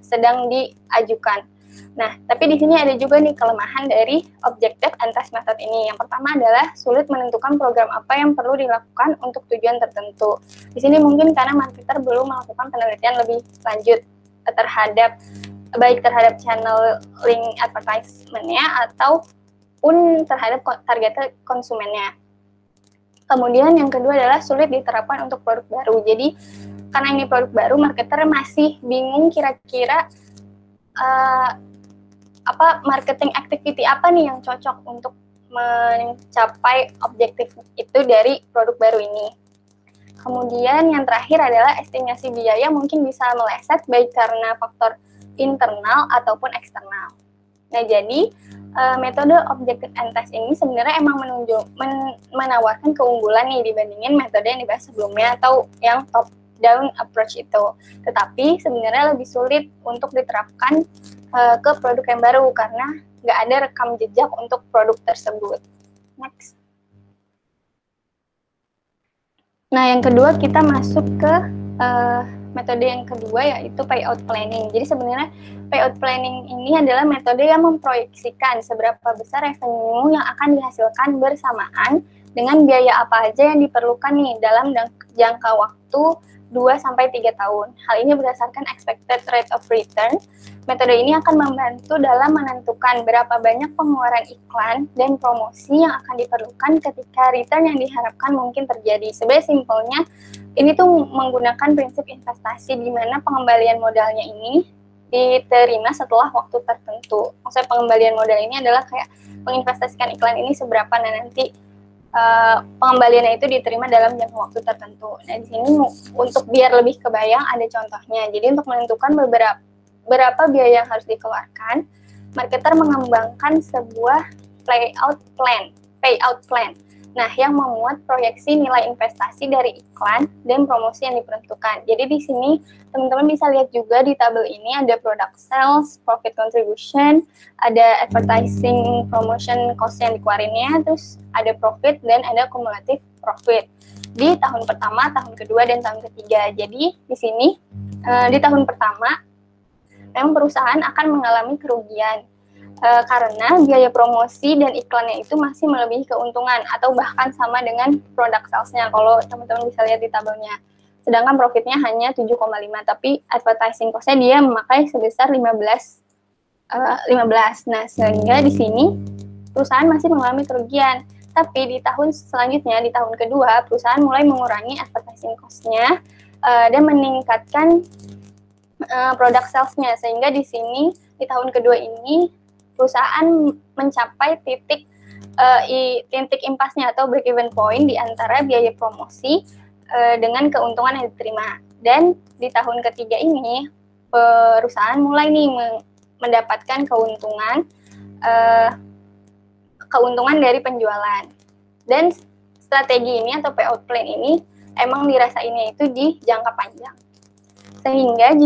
sedang diajukan. Nah, tapi di sini ada juga nih kelemahan dari objective and test method ini. Yang pertama adalah sulit menentukan program apa yang perlu dilakukan untuk tujuan tertentu. Di sini mungkin karena marketer belum melakukan penelitian lebih lanjut baik terhadap channel link advertisement-nya ataupun terhadap target konsumennya. Kemudian yang kedua adalah sulit diterapkan untuk produk baru. Jadi karena ini produk baru, marketer masih bingung kira-kira marketing activity apa nih yang cocok untuk mencapai objektif itu dari produk baru ini. Kemudian yang terakhir adalah estimasi biaya mungkin bisa meleset baik karena faktor internal ataupun eksternal. Nah, jadi metode objective and test ini sebenarnya emang menawarkan keunggulan nih dibandingin metode yang dibahas sebelumnya atau yang top down approach itu. Tetapi sebenarnya lebih sulit untuk diterapkan ke produk yang baru karena nggak ada rekam jejak untuk produk tersebut. Next. Nah, yang kedua kita masuk ke metode yang kedua yaitu payout planning. Jadi sebenarnya payout planning ini adalah metode yang memproyeksikan seberapa besar revenue yang akan dihasilkan bersamaan dengan biaya apa aja yang diperlukan nih dalam jangka waktu 2-3 tahun. Hal ini berdasarkan expected rate of return. Metode ini akan membantu dalam menentukan berapa banyak pengeluaran iklan dan promosi yang akan diperlukan ketika return yang diharapkan mungkin terjadi. Sebenarnya simpelnya, ini tuh menggunakan prinsip investasi di mana pengembalian modalnya ini diterima setelah waktu tertentu. Maksudnya pengembalian modal ini adalah kayak menginvestasikan iklan ini seberapa, nah nanti pengembaliannya itu diterima dalam jangka waktu tertentu. Nah di sini untuk biar lebih kebayang ada contohnya. Jadi untuk menentukan berapa biaya yang harus dikeluarkan, marketer mengembangkan sebuah payout plan. Nah, yang memuat proyeksi nilai investasi dari iklan dan promosi yang diperuntukkan. Jadi di sini teman-teman bisa lihat juga di tabel ini ada product sales, profit contribution, ada advertising promotion cost yang dikeluarinnya, terus ada profit dan ada cumulative profit di tahun pertama, tahun kedua, dan tahun ketiga. Jadi di sini di tahun pertama memang perusahaan akan mengalami kerugian karena biaya promosi dan iklannya itu masih melebihi keuntungan atau bahkan sama dengan produk sales-nya kalau teman-teman bisa lihat di tabelnya. Sedangkan profitnya hanya 7,5, tapi advertising cost-nya dia memakai sebesar 15. Nah, sehingga di sini perusahaan masih mengalami kerugian. Tapi di tahun selanjutnya, di tahun kedua, perusahaan mulai mengurangi advertising cost-nya dan meningkatkan produk sales-nya, sehingga di sini di tahun kedua ini perusahaan mencapai titik impasnya atau break even point di antara biaya promosi dengan keuntungan yang diterima. Dan di tahun ketiga ini perusahaan mulai nih mendapatkan keuntungan dari penjualan. Dan strategi ini atau payout plan ini emang dirasainnya itu di jangka panjang. Sehingga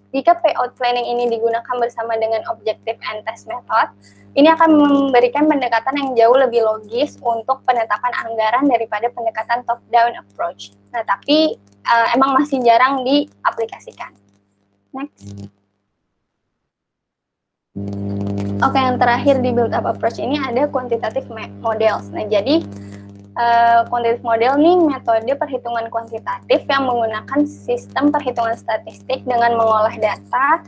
jika payout planning ini digunakan bersama dengan objective and test method, ini akan memberikan pendekatan yang jauh lebih logis untuk penetapan anggaran daripada pendekatan top-down approach. Nah, tapi emang masih jarang diaplikasikan. Next. Oke, yang terakhir di build-up approach ini ada quantitative models. Nah, jadi quantitative model nih metode perhitungan kuantitatif yang menggunakan sistem perhitungan statistik dengan mengolah data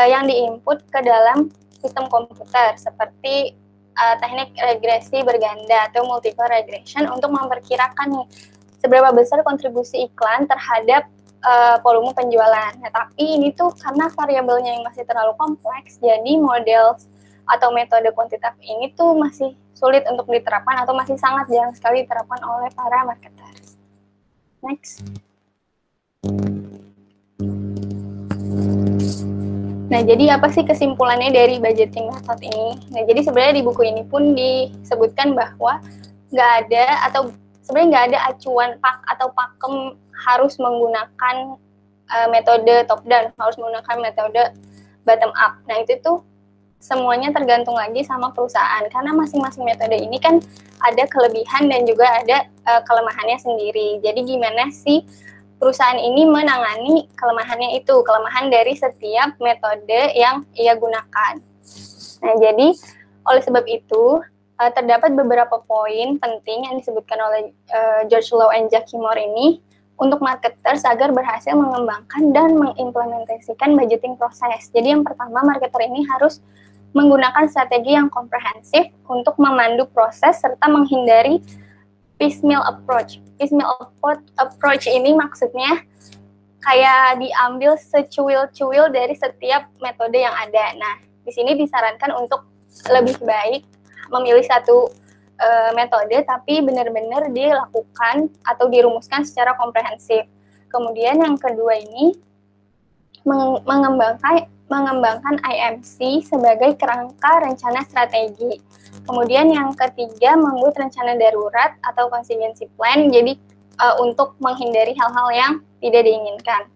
yang diinput ke dalam sistem komputer seperti teknik regresi berganda atau multiple regression untuk memperkirakan nih seberapa besar kontribusi iklan terhadap volume penjualan. Nah, tapi ini tuh karena variabelnya yang masih terlalu kompleks, jadi model atau metode kuantitatif ini tuh masih sulit untuk diterapkan atau masih sangat jarang sekali diterapkan oleh para marketers. Next. Nah, jadi apa sih kesimpulannya dari budgeting method ini? Nah, jadi sebenarnya di buku ini pun disebutkan bahwa sebenarnya nggak ada acuan atau pakem harus menggunakan metode top down, harus menggunakan metode bottom up. Nah, itu tuh semuanya tergantung lagi sama perusahaan, karena masing-masing metode ini kan ada kelebihan dan juga ada kelemahannya sendiri. Jadi gimana sih perusahaan ini menangani kelemahannya itu, kelemahan dari setiap metode yang ia gunakan. Nah, jadi oleh sebab itu terdapat beberapa poin penting yang disebutkan oleh George Low and Jackie Moore ini untuk marketers agar berhasil mengembangkan dan mengimplementasikan budgeting proses. Jadi yang pertama, marketer ini harus menggunakan strategi yang komprehensif untuk memandu proses serta menghindari piecemeal approach. Piecemeal approach ini maksudnya kayak diambil secuil-cuil dari setiap metode yang ada. Nah, di sini disarankan untuk lebih baik memilih satu metode tapi benar-benar dilakukan atau dirumuskan secara komprehensif. Kemudian yang kedua ini mengembangkan IMC sebagai kerangka rencana strategi. Kemudian yang ketiga membuat rencana darurat atau contingency plan, jadi untuk menghindari hal-hal yang tidak diinginkan.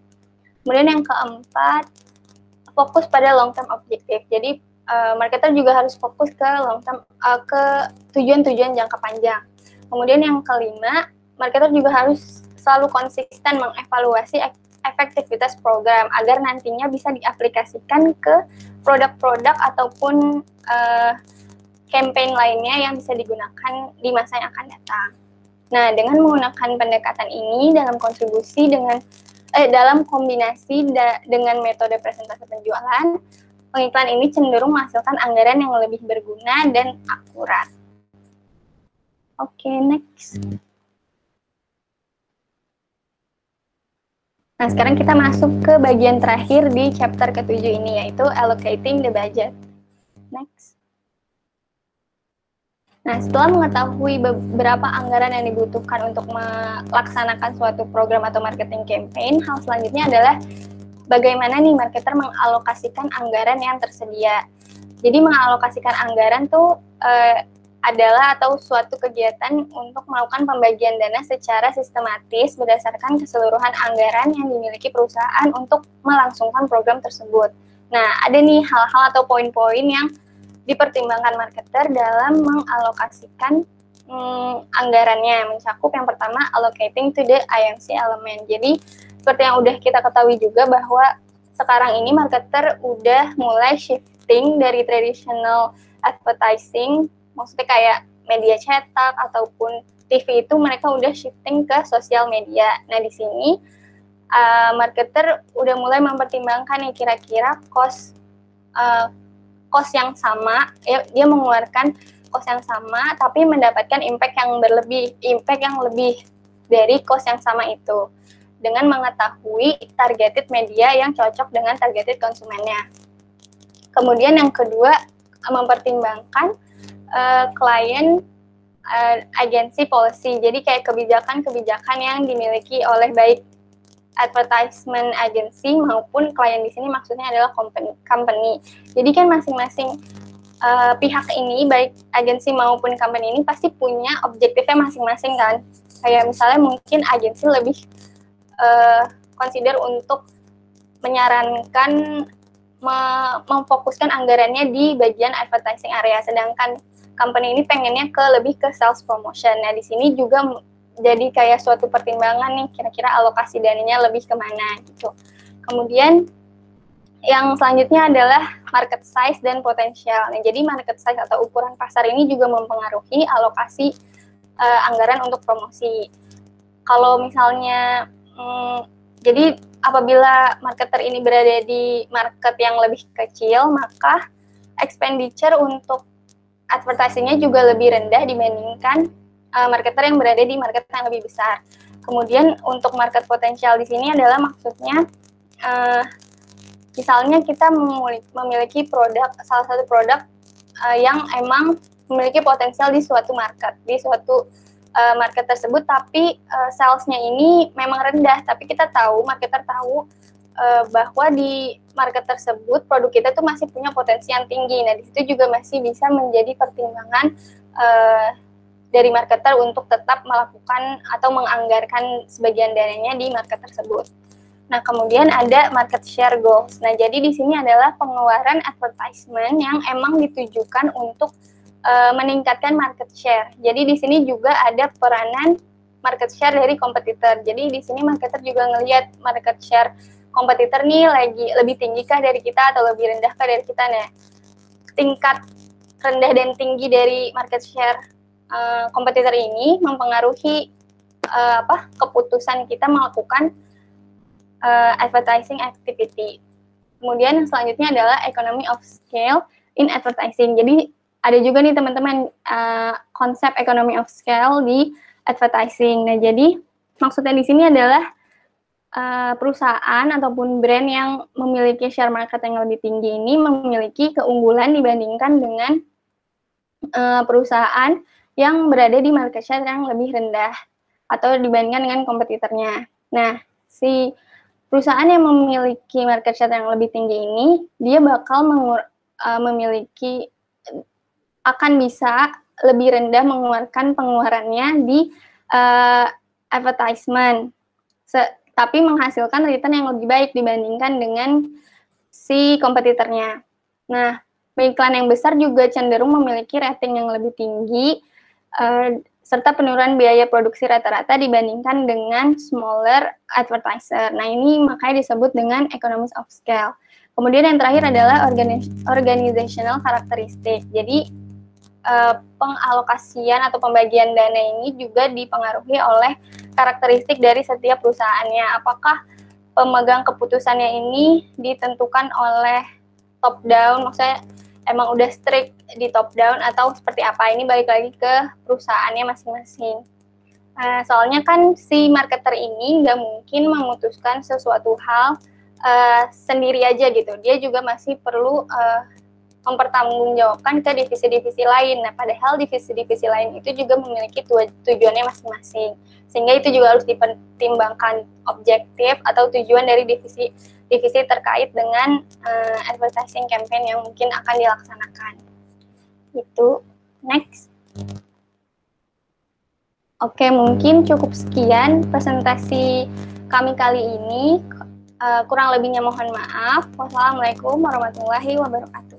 Kemudian yang keempat, fokus pada long term objective. Jadi marketer juga harus fokus ke ke tujuan-tujuan jangka panjang. Kemudian yang kelima, marketer juga harus selalu konsisten mengevaluasi efektivitas program agar nantinya bisa diaplikasikan ke produk-produk ataupun campaign lainnya yang bisa digunakan di masa yang akan datang. Nah, dengan menggunakan pendekatan ini dalam kontribusi dengan dalam kombinasi dengan metode presentasi penjualan, pengiklan ini cenderung menghasilkan anggaran yang lebih berguna dan akurat. Oke, next. Nah, sekarang kita masuk ke bagian terakhir di chapter ke-7 ini, yaitu allocating the budget. Next. Nah, setelah mengetahui beberapa anggaran yang dibutuhkan untuk melaksanakan suatu program atau marketing campaign, hal selanjutnya adalah bagaimana nih marketer mengalokasikan anggaran yang tersedia. Jadi mengalokasikan anggaran tuh adalah atau suatu kegiatan untuk melakukan pembagian dana secara sistematis berdasarkan keseluruhan anggaran yang dimiliki perusahaan untuk melangsungkan program tersebut. Nah, ada nih hal-hal atau poin-poin yang dipertimbangkan marketer dalam mengalokasikan anggarannya. Mencakup yang pertama, allocating to the IMC element. Jadi, seperti yang udah kita ketahui juga bahwa sekarang ini marketer udah mulai shifting dari traditional advertising, maksudnya kayak media cetak ataupun TV itu mereka udah shifting ke sosial media. Nah, di sini marketer udah mulai mempertimbangkan nih kira-kira cost yang sama, dia mengeluarkan cost yang sama tapi mendapatkan impact yang lebih dari cost yang sama itu dengan mengetahui targeted media yang cocok dengan targeted konsumennya. Kemudian yang kedua, mempertimbangkan klien agency policy. Jadi kayak kebijakan-kebijakan yang dimiliki oleh baik advertisement agency maupun klien di sini maksudnya adalah company. Jadi kan masing-masing pihak ini baik agensi maupun company ini pasti punya objektifnya masing-masing kan. Kayak misalnya mungkin agensi lebih consider untuk menyarankan memfokuskan anggarannya di bagian advertising area, sedangkan company ini pengennya lebih ke sales promotion. Nah, di sini juga jadi kayak suatu pertimbangan nih, kira-kira alokasi dananya lebih kemana gitu. Kemudian yang selanjutnya adalah market size dan potensial. Nah, jadi market size atau ukuran pasar ini juga mempengaruhi alokasi anggaran untuk promosi. Kalau misalnya, jadi apabila marketer ini berada di market yang lebih kecil, maka expenditure untuk advertisingnya juga lebih rendah dibandingkan marketer yang berada di market yang lebih besar. Kemudian untuk market potensial di sini adalah maksudnya misalnya kita memiliki salah satu produk yang emang memiliki potensial di suatu market, market tersebut, tapi salesnya ini memang rendah, tapi marketer tahu bahwa di market tersebut produk kita tuh masih punya potensi yang tinggi. Nah, di situ juga masih bisa menjadi pertimbangan dari marketer untuk tetap melakukan atau menganggarkan sebagian dananya di market tersebut. Nah, kemudian ada market share goals. Nah, jadi di sini adalah pengeluaran advertisement yang emang ditujukan untuk meningkatkan market share. Jadi di sini juga ada peranan market share dari kompetitor. Jadi di sini marketer juga ngelihat market share kompetitor nih lagi lebih tinggi-kah dari kita atau lebih rendah-kah dari kita. Nah, tingkat rendah dan tinggi dari market share kompetitor ini mempengaruhi keputusan kita melakukan advertising activity. Kemudian yang selanjutnya adalah economy of scale in advertising. Jadi ada juga nih teman-teman konsep economy of scale di advertising. Nah, jadi maksudnya di sini adalah perusahaan ataupun brand yang memiliki share market yang lebih tinggi ini memiliki keunggulan dibandingkan dengan perusahaan yang berada di market share yang lebih rendah atau dibandingkan dengan kompetitornya. Nah, si perusahaan yang memiliki market share yang lebih tinggi ini, dia bakal akan bisa lebih rendah mengeluarkan pengeluarannya di advertisement, tapi menghasilkan return yang lebih baik dibandingkan dengan si kompetitornya. Nah, iklan yang besar juga cenderung memiliki rating yang lebih tinggi serta penurunan biaya produksi rata-rata dibandingkan dengan smaller advertiser. Nah, ini makanya disebut dengan economies of scale. Kemudian yang terakhir adalah organizational characteristic. Jadi, pengalokasian atau pembagian dana ini juga dipengaruhi oleh karakteristik dari setiap perusahaannya. Apakah pemegang keputusannya ini ditentukan oleh top down, maksudnya emang udah strict di top down atau seperti apa, ini balik lagi ke perusahaannya masing-masing. Soalnya kan si marketer ini nggak mungkin memutuskan sesuatu hal sendiri aja gitu, dia juga masih perlu mempertanggungjawabkan ke divisi-divisi lain. Nah, padahal divisi-divisi lain itu juga memiliki tujuannya masing-masing, sehingga itu juga harus dipertimbangkan objektif atau tujuan dari divisi terkait dengan advertising campaign yang mungkin akan dilaksanakan. Itu next. Oke, mungkin cukup sekian presentasi kami kali ini. Kurang lebihnya mohon maaf. Wassalamualaikum warahmatullahi wabarakatuh.